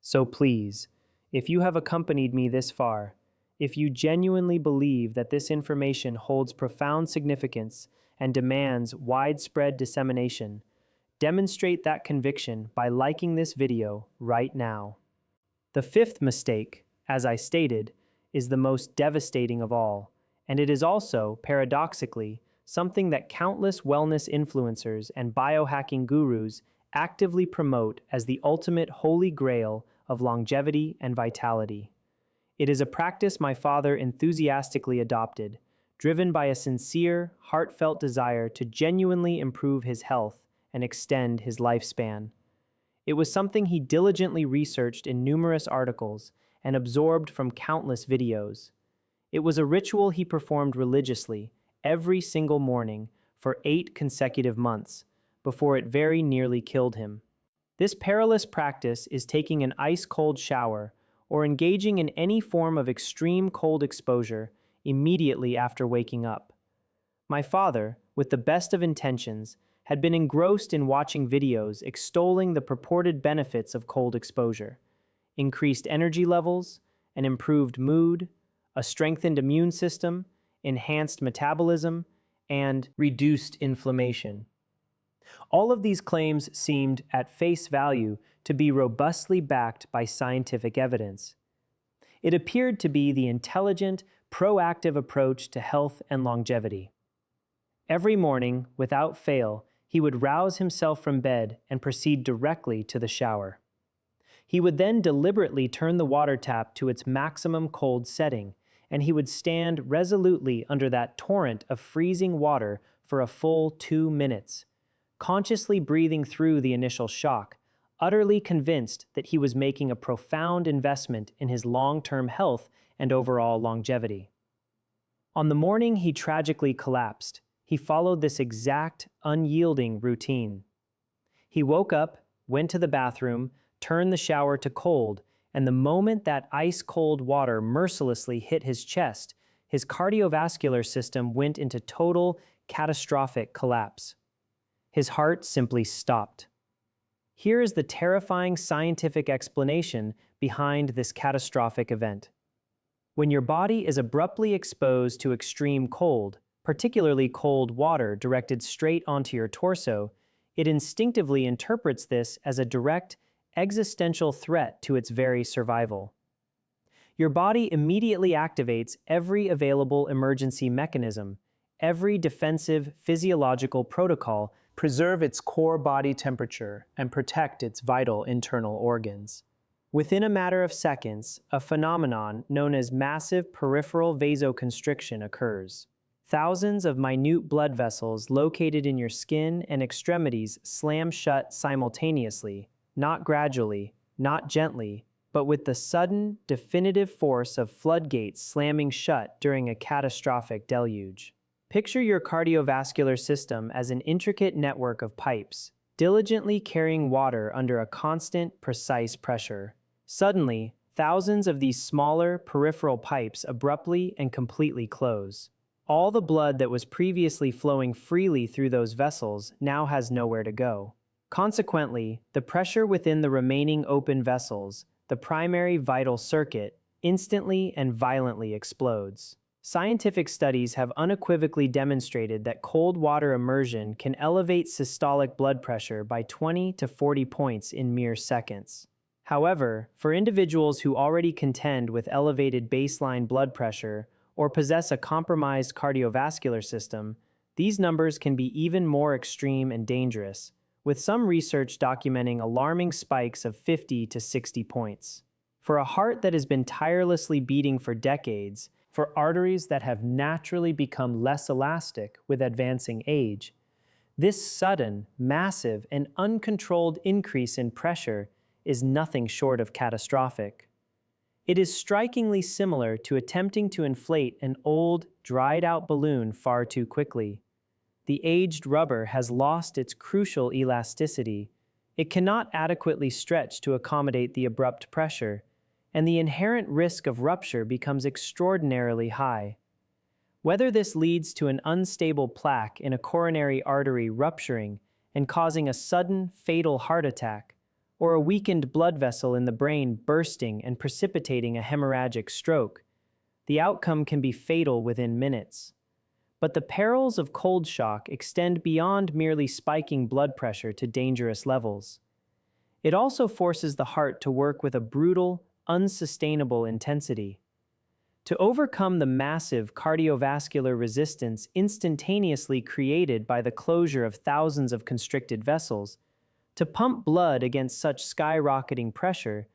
So please, if you have accompanied me this far, if you genuinely believe that this information holds profound significance and demands widespread dissemination, demonstrate that conviction by liking this video right now. The fifth mistake, as I stated, is the most devastating of all, and it is also, paradoxically, something that countless wellness influencers and biohacking gurus actively promote as the ultimate holy grail of longevity and vitality. It is a practice my father enthusiastically adopted, driven by a sincere, heartfelt desire to genuinely improve his health and extend his lifespan. It was something he diligently researched in numerous articles and absorbed from countless videos. It was a ritual he performed religiously, every single morning, for 8 consecutive months, before it very nearly killed him. This perilous practice is taking an ice-cold shower or engaging in any form of extreme cold exposure immediately after waking up. My father, with the best of intentions, had been engrossed in watching videos extolling the purported benefits of cold exposure: increased energy levels, an improved mood, a strengthened immune system, enhanced metabolism, and reduced inflammation. All of these claims seemed, at face value, to be robustly backed by scientific evidence. It appeared to be the intelligent, proactive approach to health and longevity. Every morning, without fail, he would rouse himself from bed and proceed directly to the shower. He would then deliberately turn the water tap to its maximum cold setting, and he would stand resolutely under that torrent of freezing water for a full 2 minutes, consciously breathing through the initial shock, utterly convinced that he was making a profound investment in his long-term health and overall longevity. On the morning he tragically collapsed, he followed this exact, unyielding routine. He woke up, went to the bathroom, turned the shower to cold, and the moment that ice-cold water mercilessly hit his chest, his cardiovascular system went into total, catastrophic collapse. His heart simply stopped. Here is the terrifying scientific explanation behind this catastrophic event. When your body is abruptly exposed to extreme cold, particularly cold water directed straight onto your torso, it instinctively interprets this as a direct, existential threat to its very survival. Your body immediately activates every available emergency mechanism, every defensive physiological protocol, preserve its core body temperature and protect its vital internal organs. Within a matter of seconds, a phenomenon known as massive peripheral vasoconstriction occurs. Thousands of minute blood vessels located in your skin and extremities slam shut simultaneously, not gradually, not gently, but with the sudden, definitive force of floodgates slamming shut during a catastrophic deluge. Picture your cardiovascular system as an intricate network of pipes, diligently carrying water under a constant, precise pressure. Suddenly, thousands of these smaller, peripheral pipes abruptly and completely close. All the blood that was previously flowing freely through those vessels now has nowhere to go. Consequently, the pressure within the remaining open vessels, the primary vital circuit, instantly and violently explodes. Scientific studies have unequivocally demonstrated that cold water immersion can elevate systolic blood pressure by 20 to 40 points in mere seconds. However, for individuals who already contend with elevated baseline blood pressure or possess a compromised cardiovascular system, these numbers can be even more extreme and dangerous, with some research documenting alarming spikes of 50 to 60 points. For a heart that has been tirelessly beating for decades, for arteries that have naturally become less elastic with advancing age, this sudden, massive, and uncontrolled increase in pressure is nothing short of catastrophic. It is strikingly similar to attempting to inflate an old, dried-out balloon far too quickly. The aged rubber has lost its crucial elasticity. It cannot adequately stretch to accommodate the abrupt pressure, and the inherent risk of rupture becomes extraordinarily high. Whether this leads to an unstable plaque in a coronary artery rupturing and causing a sudden, fatal heart attack, or a weakened blood vessel in the brain bursting and precipitating a hemorrhagic stroke, the outcome can be fatal within minutes. But the perils of cold shock extend beyond merely spiking blood pressure to dangerous levels. It also forces the heart to work with a brutal, unsustainable intensity. To overcome the massive cardiovascular resistance instantaneously created by the closure of thousands of constricted vessels, to pump blood against such skyrocketing pressure,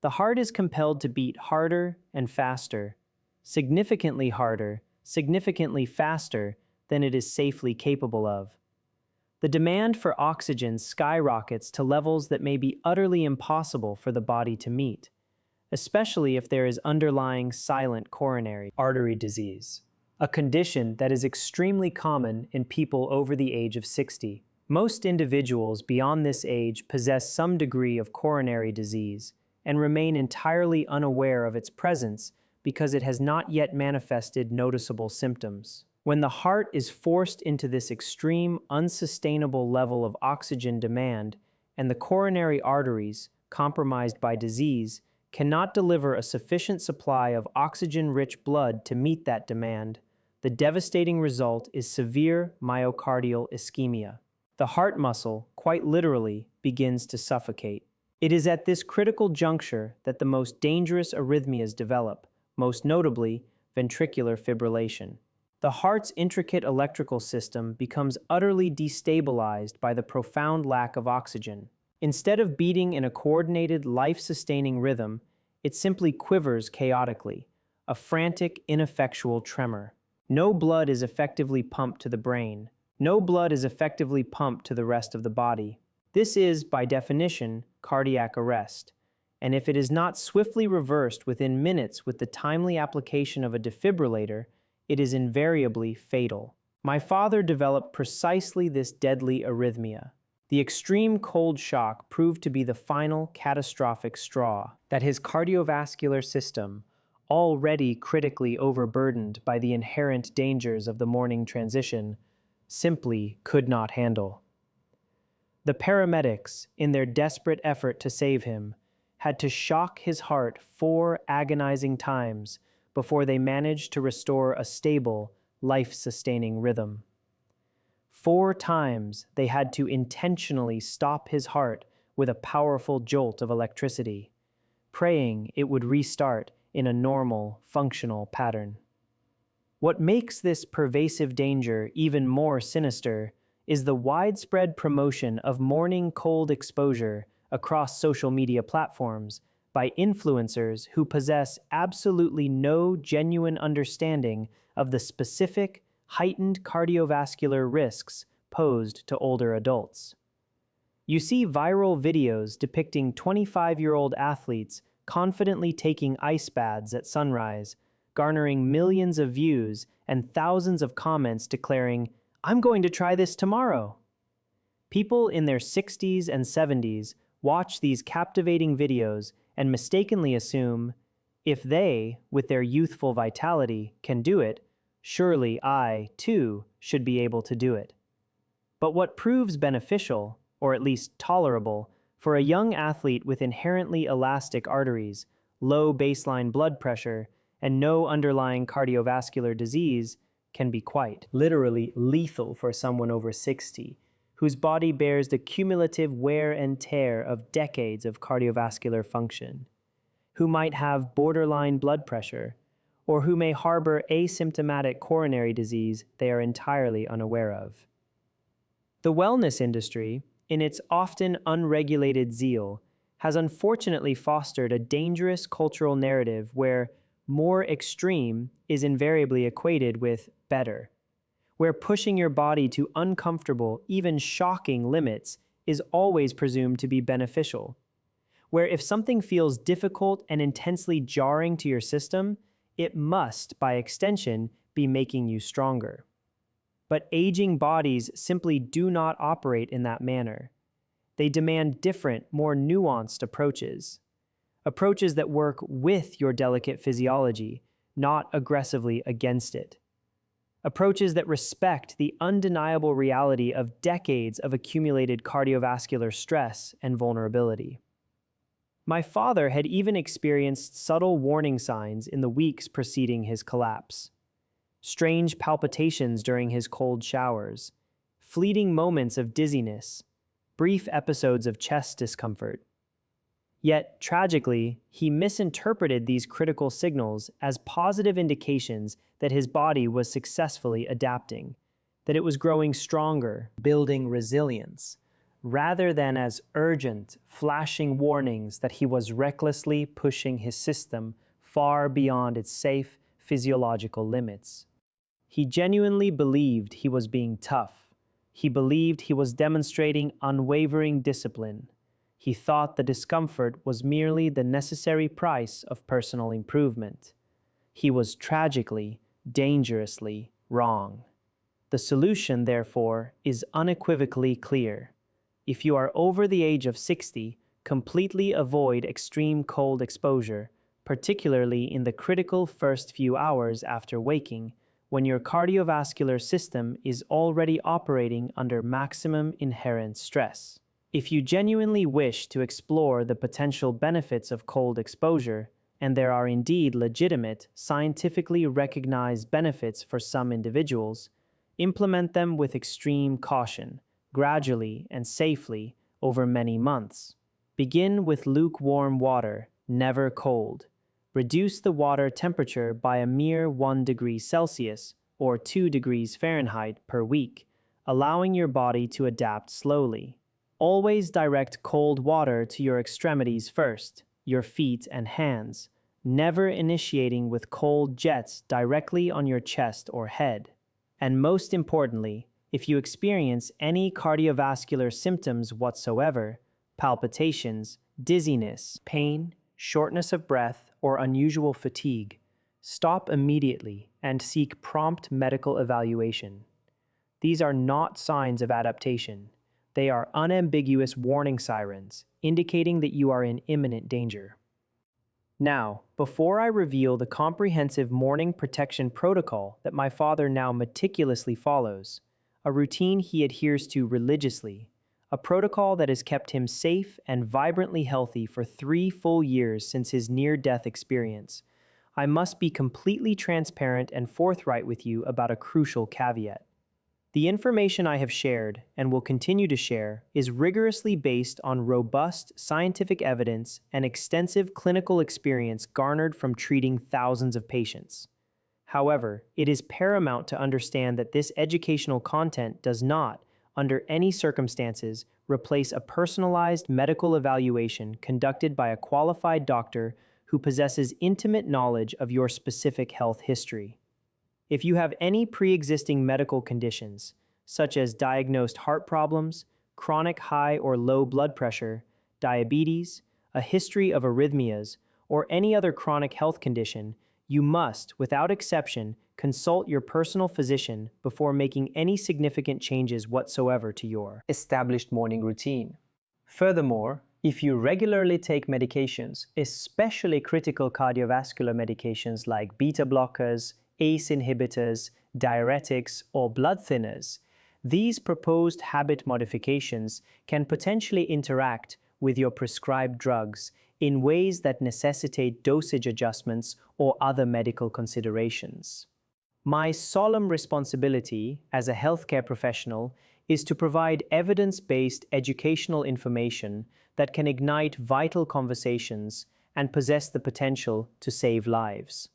the heart is compelled to beat harder and faster, significantly harder, significantly faster than it is safely capable of. The demand for oxygen skyrockets to levels that may be utterly impossible for the body to meet, especially if there is underlying silent coronary artery disease, a condition that is extremely common in people over the age of 60. Most individuals beyond this age possess some degree of coronary disease and remain entirely unaware of its presence because it has not yet manifested noticeable symptoms. When the heart is forced into this extreme, unsustainable level of oxygen demand and the coronary arteries, compromised by disease, cannot deliver a sufficient supply of oxygen-rich blood to meet that demand, the devastating result is severe myocardial ischemia. The heart muscle, quite literally, begins to suffocate. It is at this critical juncture that the most dangerous arrhythmias develop, most notably ventricular fibrillation. The heart's intricate electrical system becomes utterly destabilized by the profound lack of oxygen. Instead of beating in a coordinated, life-sustaining rhythm, it simply quivers chaotically, a frantic, ineffectual tremor. No blood is effectively pumped to the brain. No blood is effectively pumped to the rest of the body. This is, by definition, cardiac arrest, and if it is not swiftly reversed within minutes with the timely application of a defibrillator, it is invariably fatal. My father developed precisely this deadly arrhythmia. The extreme cold shock proved to be the final catastrophic straw that his cardiovascular system, already critically overburdened by the inherent dangers of the morning transition, simply could not handle. The paramedics, in their desperate effort to save him, had to shock his heart 4 agonizing times before they managed to restore a stable, life-sustaining rhythm. 4 times they had to intentionally stop his heart with a powerful jolt of electricity, praying it would restart in a normal, functional pattern. What makes this pervasive danger even more sinister is the widespread promotion of morning cold exposure across social media platforms by influencers who possess absolutely no genuine understanding of the specific, heightened cardiovascular risks posed to older adults. You see viral videos depicting 25-year-old athletes confidently taking ice baths at sunrise, garnering millions of views and thousands of comments declaring, "I'm going to try this tomorrow." People in their 60s and 70s watch these captivating videos and mistakenly assume, if they, with their youthful vitality, can do it, surely I, too, should be able to do it. But what proves beneficial, or at least tolerable, for a young athlete with inherently elastic arteries, low baseline blood pressure, and no underlying cardiovascular disease can be quite literally lethal for someone over 60, whose body bears the cumulative wear and tear of decades of cardiovascular function, who might have borderline blood pressure, or who may harbor asymptomatic coronary disease they are entirely unaware of. The wellness industry, in its often unregulated zeal, has unfortunately fostered a dangerous cultural narrative where more extreme is invariably equated with better, where pushing your body to uncomfortable, even shocking limits is always presumed to be beneficial, where if something feels difficult and intensely jarring to your system, it must, by extension, be making you stronger. But aging bodies simply do not operate in that manner. They demand different, more nuanced approaches. Approaches that work with your delicate physiology, not aggressively against it. Approaches that respect the undeniable reality of decades of accumulated cardiovascular stress and vulnerability. My father had even experienced subtle warning signs in the weeks preceding his collapse. Strange palpitations during his cold showers, fleeting moments of dizziness, brief episodes of chest discomfort. Yet, tragically, he misinterpreted these critical signals as positive indications that his body was successfully adapting, that it was growing stronger, building resilience, rather than as urgent, flashing warnings that he was recklessly pushing his system far beyond its safe physiological limits. He genuinely believed he was being tough. He believed he was demonstrating unwavering discipline. He thought the discomfort was merely the necessary price of personal improvement. He was tragically, dangerously wrong. The solution, therefore, is unequivocally clear. If you are over the age of 60, completely avoid extreme cold exposure, particularly in the critical first few hours after waking, when your cardiovascular system is already operating under maximum inherent stress. If you genuinely wish to explore the potential benefits of cold exposure, and there are indeed legitimate, scientifically recognized benefits for some individuals, implement them with extreme caution, gradually and safely over many months. Begin with lukewarm water, never cold. Reduce the water temperature by a mere 1 degree Celsius or 2 degrees Fahrenheit per week, allowing your body to adapt slowly. Always direct cold water to your extremities first, your feet and hands, never initiating with cold jets directly on your chest or head. And most importantly, if you experience any cardiovascular symptoms whatsoever, palpitations, dizziness, pain, shortness of breath, or unusual fatigue, stop immediately and seek prompt medical evaluation. These are not signs of adaptation. They are unambiguous warning sirens, indicating that you are in imminent danger. Now, before I reveal the comprehensive morning protection protocol that my father now meticulously follows, a routine he adheres to religiously, a protocol that has kept him safe and vibrantly healthy for 3 full years since his near-death experience, I must be completely transparent and forthright with you about a crucial caveat. The information I have shared, and will continue to share, is rigorously based on robust scientific evidence and extensive clinical experience garnered from treating thousands of patients. However, it is paramount to understand that this educational content does not, under any circumstances, replace a personalized medical evaluation conducted by a qualified doctor who possesses intimate knowledge of your specific health history. If you have any pre-existing medical conditions, such as diagnosed heart problems, chronic high or low blood pressure, diabetes, a history of arrhythmias, or any other chronic health condition, you must, without exception, consult your personal physician before making any significant changes whatsoever to your established morning routine. Furthermore, if you regularly take medications, especially critical cardiovascular medications like beta blockers, ACE inhibitors, diuretics, or blood thinners, these proposed habit modifications can potentially interact with your prescribed drugs in ways that necessitate dosage adjustments or other medical considerations. My solemn responsibility as a healthcare professional is to provide evidence-based educational information that can ignite vital conversations and possess the potential to save lives.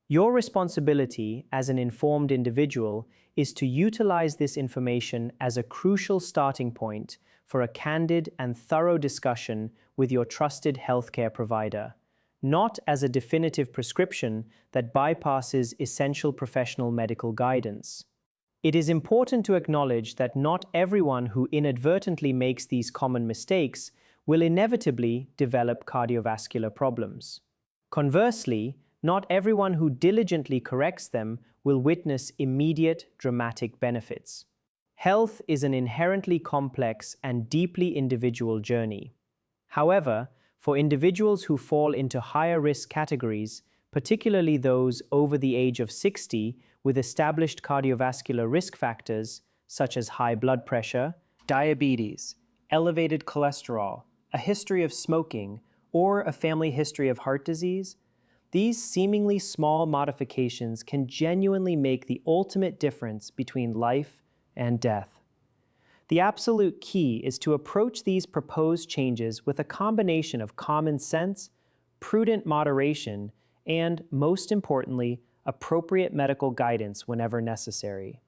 Your responsibility as an informed individual is to utilize this information as a crucial starting point for a candid and thorough discussion with your trusted healthcare provider, not as a definitive prescription that bypasses essential professional medical guidance. It is important to acknowledge that not everyone who inadvertently makes these common mistakes will inevitably develop cardiovascular problems. Conversely, not everyone who diligently corrects them will witness immediate dramatic benefits. Health is an inherently complex and deeply individual journey. However, for individuals who fall into higher risk categories, particularly those over the age of 60 with established cardiovascular risk factors such as high blood pressure, diabetes, elevated cholesterol, a history of smoking, or a family history of heart disease, these seemingly small modifications can genuinely make the ultimate difference between life and death. The absolute key is to approach these proposed changes with a combination of common sense, prudent moderation, and, most importantly, appropriate medical guidance whenever necessary.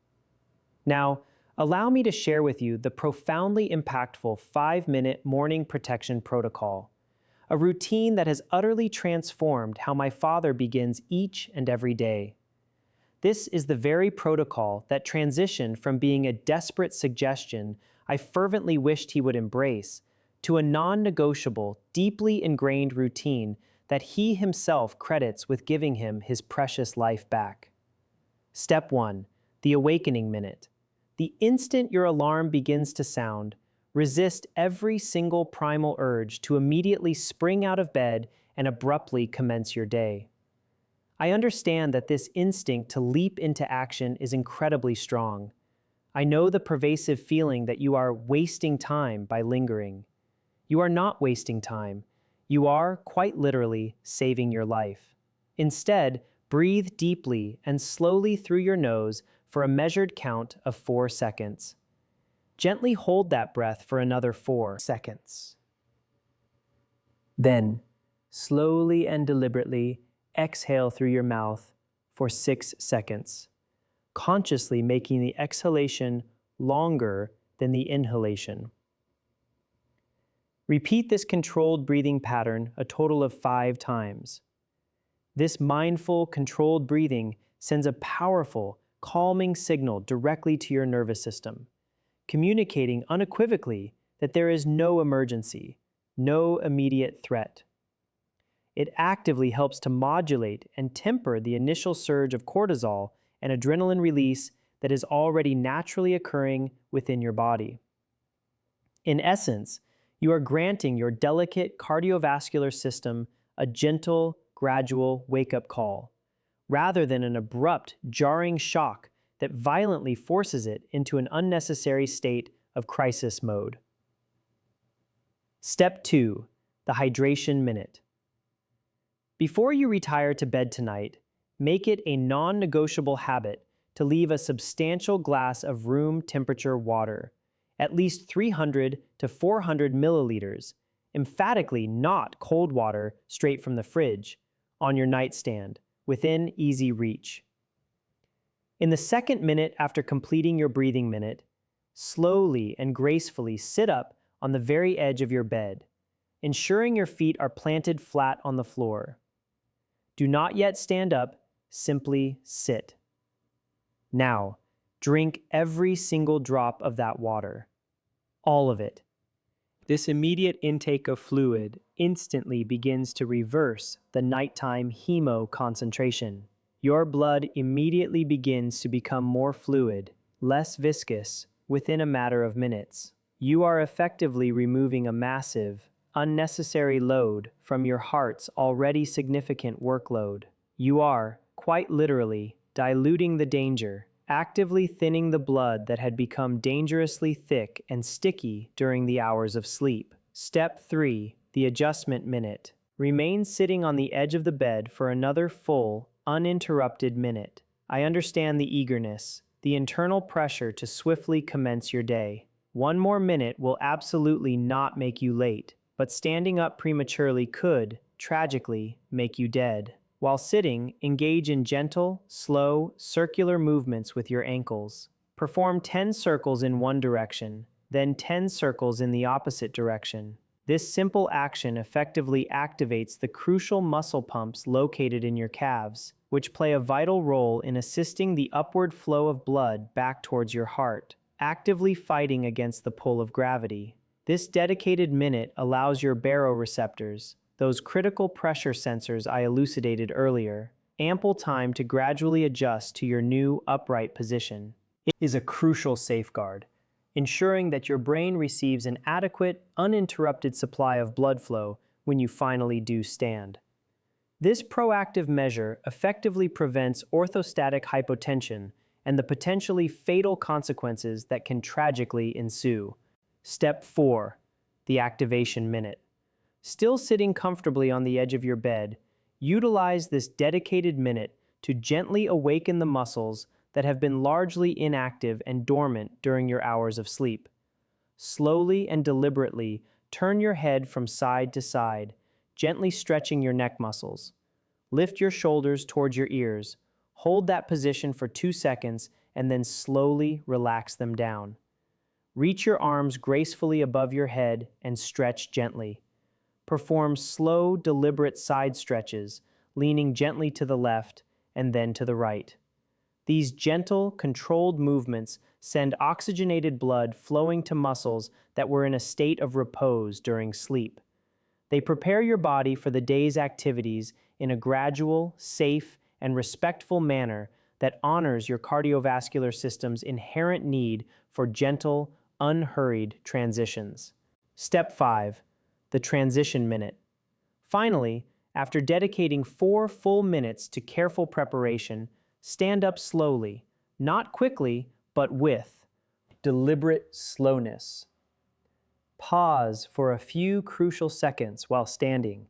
Now, allow me to share with you the profoundly impactful 5-minute morning protection protocol, a routine that has utterly transformed how my father begins each and every day. This is the very protocol that transitioned from being a desperate suggestion I fervently wished he would embrace to a non-negotiable, deeply ingrained routine that he himself credits with giving him his precious life back. Step 1. The awakening minute. The instant your alarm begins to sound, resist every single primal urge to immediately spring out of bed and abruptly commence your day. I understand that this instinct to leap into action is incredibly strong. I know the pervasive feeling that you are wasting time by lingering. You are not wasting time. You are, quite literally, saving your life. Instead, breathe deeply and slowly through your nose for a measured count of 4 seconds. Gently hold that breath for another 4 seconds. Then, slowly and deliberately, exhale through your mouth for 6 seconds, consciously making the exhalation longer than the inhalation. Repeat this controlled breathing pattern a total of 5 times. This mindful, controlled breathing sends a powerful, calming signal directly to your nervous system, communicating unequivocally that there is no emergency, no immediate threat. It actively helps to modulate and temper the initial surge of cortisol and adrenaline release that is already naturally occurring within your body. In essence, you are granting your delicate cardiovascular system a gentle, gradual wake-up call, rather than an abrupt, jarring shock that violently forces it into an unnecessary state of crisis mode. Step 2. The hydration minute. Before you retire to bed tonight, make it a non-negotiable habit to leave a substantial glass of room temperature water, at least 300 to 400 milliliters, emphatically not cold water straight from the fridge, on your nightstand, within easy reach. In the second minute after completing your breathing minute, slowly and gracefully sit up on the very edge of your bed, ensuring your feet are planted flat on the floor. Do not yet stand up, simply sit. Now, drink every single drop of that water. All of it. This immediate intake of fluid instantly begins to reverse the nighttime hemo concentration. Your blood immediately begins to become more fluid, less viscous, within a matter of minutes. You are effectively removing a massive, unnecessary load from your heart's already significant workload. You are, quite literally, diluting the danger, actively thinning the blood that had become dangerously thick and sticky during the hours of sleep. Step 3. The adjustment minute. Remain sitting on the edge of the bed for another full, uninterrupted minute. I understand the eagerness, the internal pressure to swiftly commence your day. One more minute will absolutely not make you late, but standing up prematurely could, tragically, make you dead. While sitting, engage in gentle, slow, circular movements with your ankles. Perform 10 circles in one direction, then 10 circles in the opposite direction. This simple action effectively activates the crucial muscle pumps located in your calves, which play a vital role in assisting the upward flow of blood back towards your heart, actively fighting against the pull of gravity. This dedicated minute allows your baroreceptors, those critical pressure sensors I elucidated earlier, ample time to gradually adjust to your new upright position. It is a crucial safeguard, ensuring that your brain receives an adequate, uninterrupted supply of blood flow when you finally do stand. This proactive measure effectively prevents orthostatic hypotension and the potentially fatal consequences that can tragically ensue. Step 4. The activation minute. Still sitting comfortably on the edge of your bed, utilize this dedicated minute to gently awaken the muscles that have been largely inactive and dormant during your hours of sleep. Slowly and deliberately turn your head from side to side, gently stretching your neck muscles. Lift your shoulders towards your ears. Hold that position for 2 seconds and then slowly relax them down. Reach your arms gracefully above your head and stretch gently. Perform slow, deliberate side stretches, leaning gently to the left and then to the right. These gentle, controlled movements send oxygenated blood flowing to muscles that were in a state of repose during sleep. They prepare your body for the day's activities in a gradual, safe, and respectful manner that honors your cardiovascular system's inherent need for gentle, unhurried transitions. Step 5. The transition minute. Finally, after dedicating 4 full minutes to careful preparation, stand up slowly, not quickly, but with deliberate slowness. Pause for a few crucial seconds while standing,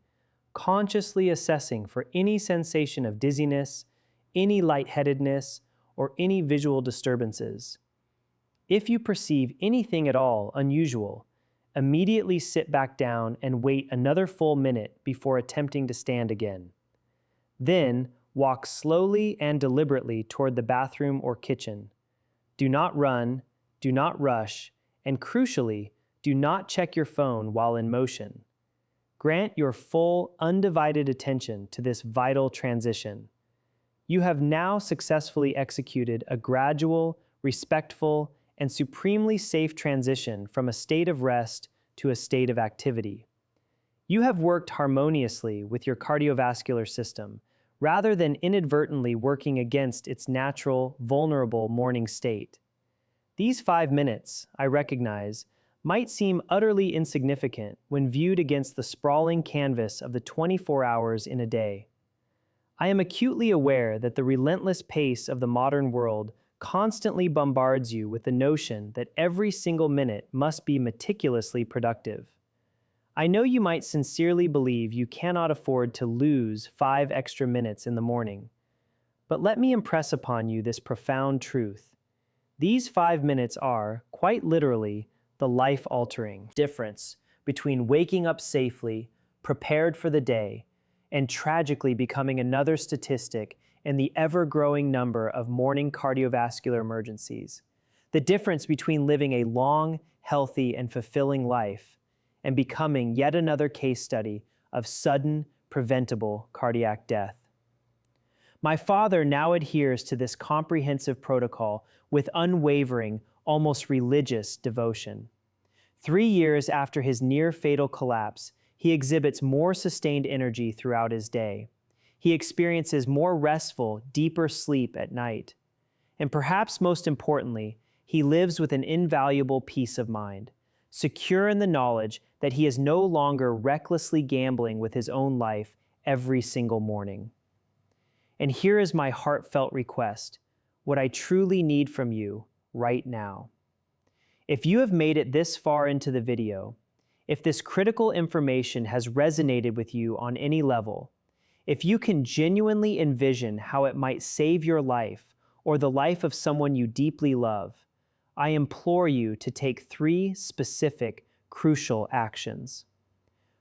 consciously assessing for any sensation of dizziness, any lightheadedness, or any visual disturbances. If you perceive anything at all unusual, immediately sit back down and wait another full minute before attempting to stand again. Then, walk slowly and deliberately toward the bathroom or kitchen. Do not run, do not rush, and crucially, do not check your phone while in motion. Grant your full, undivided attention to this vital transition. You have now successfully executed a gradual, respectful, and supremely safe transition from a state of rest to a state of activity. You have worked harmoniously with your cardiovascular system, rather than inadvertently working against its natural, vulnerable morning state. These 5 minutes, I recognize, might seem utterly insignificant when viewed against the sprawling canvas of the 24 hours in a day. I am acutely aware that the relentless pace of the modern world constantly bombards you with the notion that every single minute must be meticulously productive. I know you might sincerely believe you cannot afford to lose 5 extra minutes in the morning. But let me impress upon you this profound truth. These 5 minutes are, quite literally, the life-altering difference between waking up safely, prepared for the day, and tragically becoming another statistic in the ever-growing number of morning cardiovascular emergencies. The difference between living a long, healthy, and fulfilling life and becoming yet another case study of sudden, preventable cardiac death. My father now adheres to this comprehensive protocol with unwavering, almost religious devotion. 3 years after his near-fatal collapse, he exhibits more sustained energy throughout his day. He experiences more restful, deeper sleep at night. And perhaps most importantly, he lives with an invaluable peace of mind, secure in the knowledge that he is no longer recklessly gambling with his own life every single morning. And here is my heartfelt request, what I truly need from you right now. If you have made it this far into the video, if this critical information has resonated with you on any level, if you can genuinely envision how it might save your life or the life of someone you deeply love, I implore you to take 3 specific, crucial actions.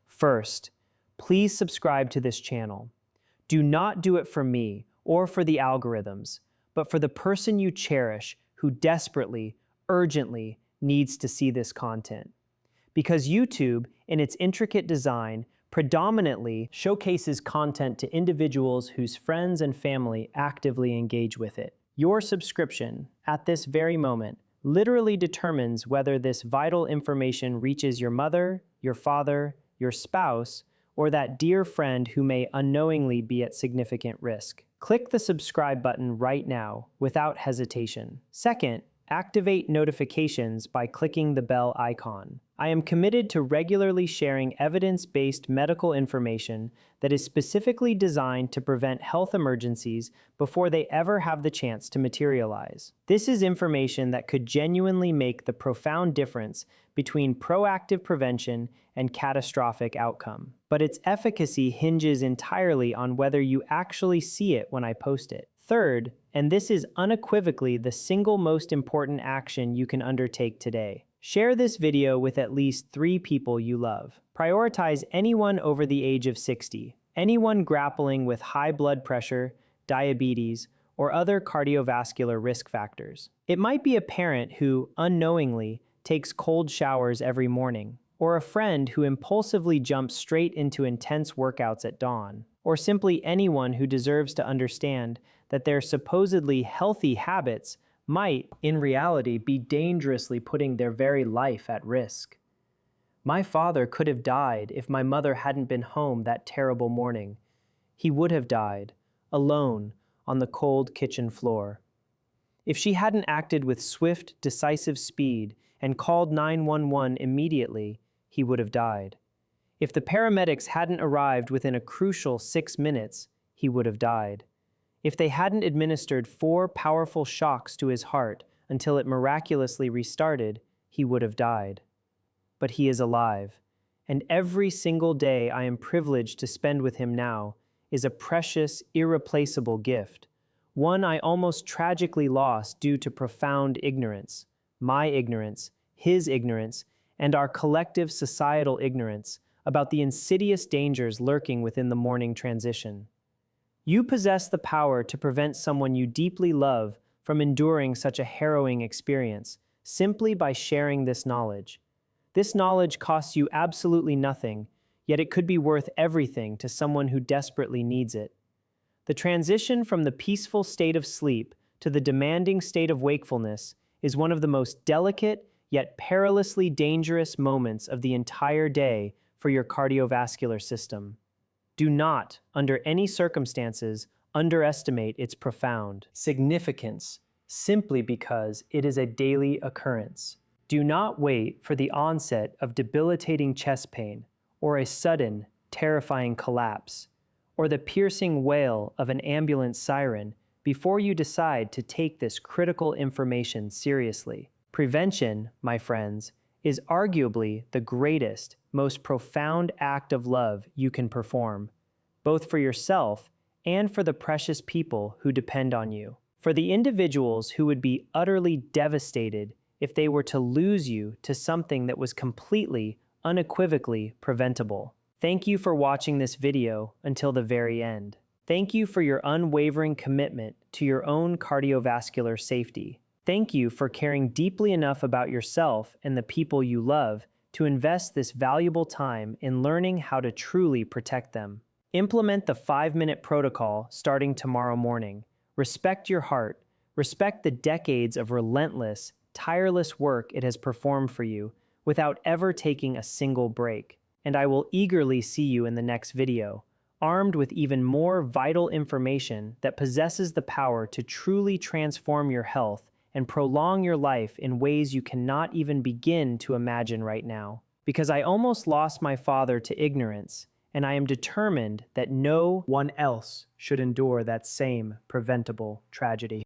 First, please subscribe to this channel. Do not do it for me or for the algorithms, but for the person you cherish who desperately, urgently needs to see this content. Because YouTube, in its intricate design, predominantly showcases content to individuals whose friends and family actively engage with it. Your subscription, at this very moment, literally determines whether this vital information reaches your mother, your father, your spouse, or that dear friend who may unknowingly be at significant risk. Click the subscribe button right now without hesitation. Second, activate notifications by clicking the bell icon. I am committed to regularly sharing evidence-based medical information that is specifically designed to prevent health emergencies before they ever have the chance to materialize. This is information that could genuinely make the profound difference between proactive prevention and catastrophic outcome. But its efficacy hinges entirely on whether you actually see it when I post it. Third, and this is unequivocally the single most important action you can undertake today. Share this video with at least 3 people you love. Prioritize anyone over the age of 60, anyone grappling with high blood pressure, diabetes, or other cardiovascular risk factors. It might be a parent who, unknowingly, takes cold showers every morning, or a friend who impulsively jumps straight into intense workouts at dawn, or simply anyone who deserves to understand that their supposedly healthy habits might, in reality, be dangerously putting their very life at risk. My father could have died if my mother hadn't been home that terrible morning. He would have died, alone, on the cold kitchen floor. If she hadn't acted with swift, decisive speed and called 911 immediately, he would have died. If the paramedics hadn't arrived within a crucial 6 minutes, he would have died. If they hadn't administered 4 powerful shocks to his heart until it miraculously restarted, he would have died. But he is alive, and every single day I am privileged to spend with him now is a precious, irreplaceable gift, one I almost tragically lost due to profound ignorance, my ignorance, his ignorance, and our collective societal ignorance about the insidious dangers lurking within the morning transition. You possess the power to prevent someone you deeply love from enduring such a harrowing experience simply by sharing this knowledge. This knowledge costs you absolutely nothing, yet it could be worth everything to someone who desperately needs it. The transition from the peaceful state of sleep to the demanding state of wakefulness is one of the most delicate yet perilously dangerous moments of the entire day for your cardiovascular system. Do not, under any circumstances, underestimate its profound significance simply because it is a daily occurrence. Do not wait for the onset of debilitating chest pain, or a sudden, terrifying collapse, or the piercing wail of an ambulance siren before you decide to take this critical information seriously. Prevention, my friends, is arguably the greatest, most profound act of love you can perform, both for yourself and for the precious people who depend on you. For the individuals who would be utterly devastated if they were to lose you to something that was completely, unequivocally preventable. Thank you for watching this video until the very end. Thank you for your unwavering commitment to your own cardiovascular safety. Thank you for caring deeply enough about yourself and the people you love to invest this valuable time in learning how to truly protect them. Implement the 5-minute protocol starting tomorrow morning. Respect your heart. Respect the decades of relentless, tireless work it has performed for you without ever taking a single break. And I will eagerly see you in the next video, armed with even more vital information that possesses the power to truly transform your health and prolong your life in ways you cannot even begin to imagine right now. Because I almost lost my father to ignorance, and I am determined that no one else should endure that same preventable tragedy.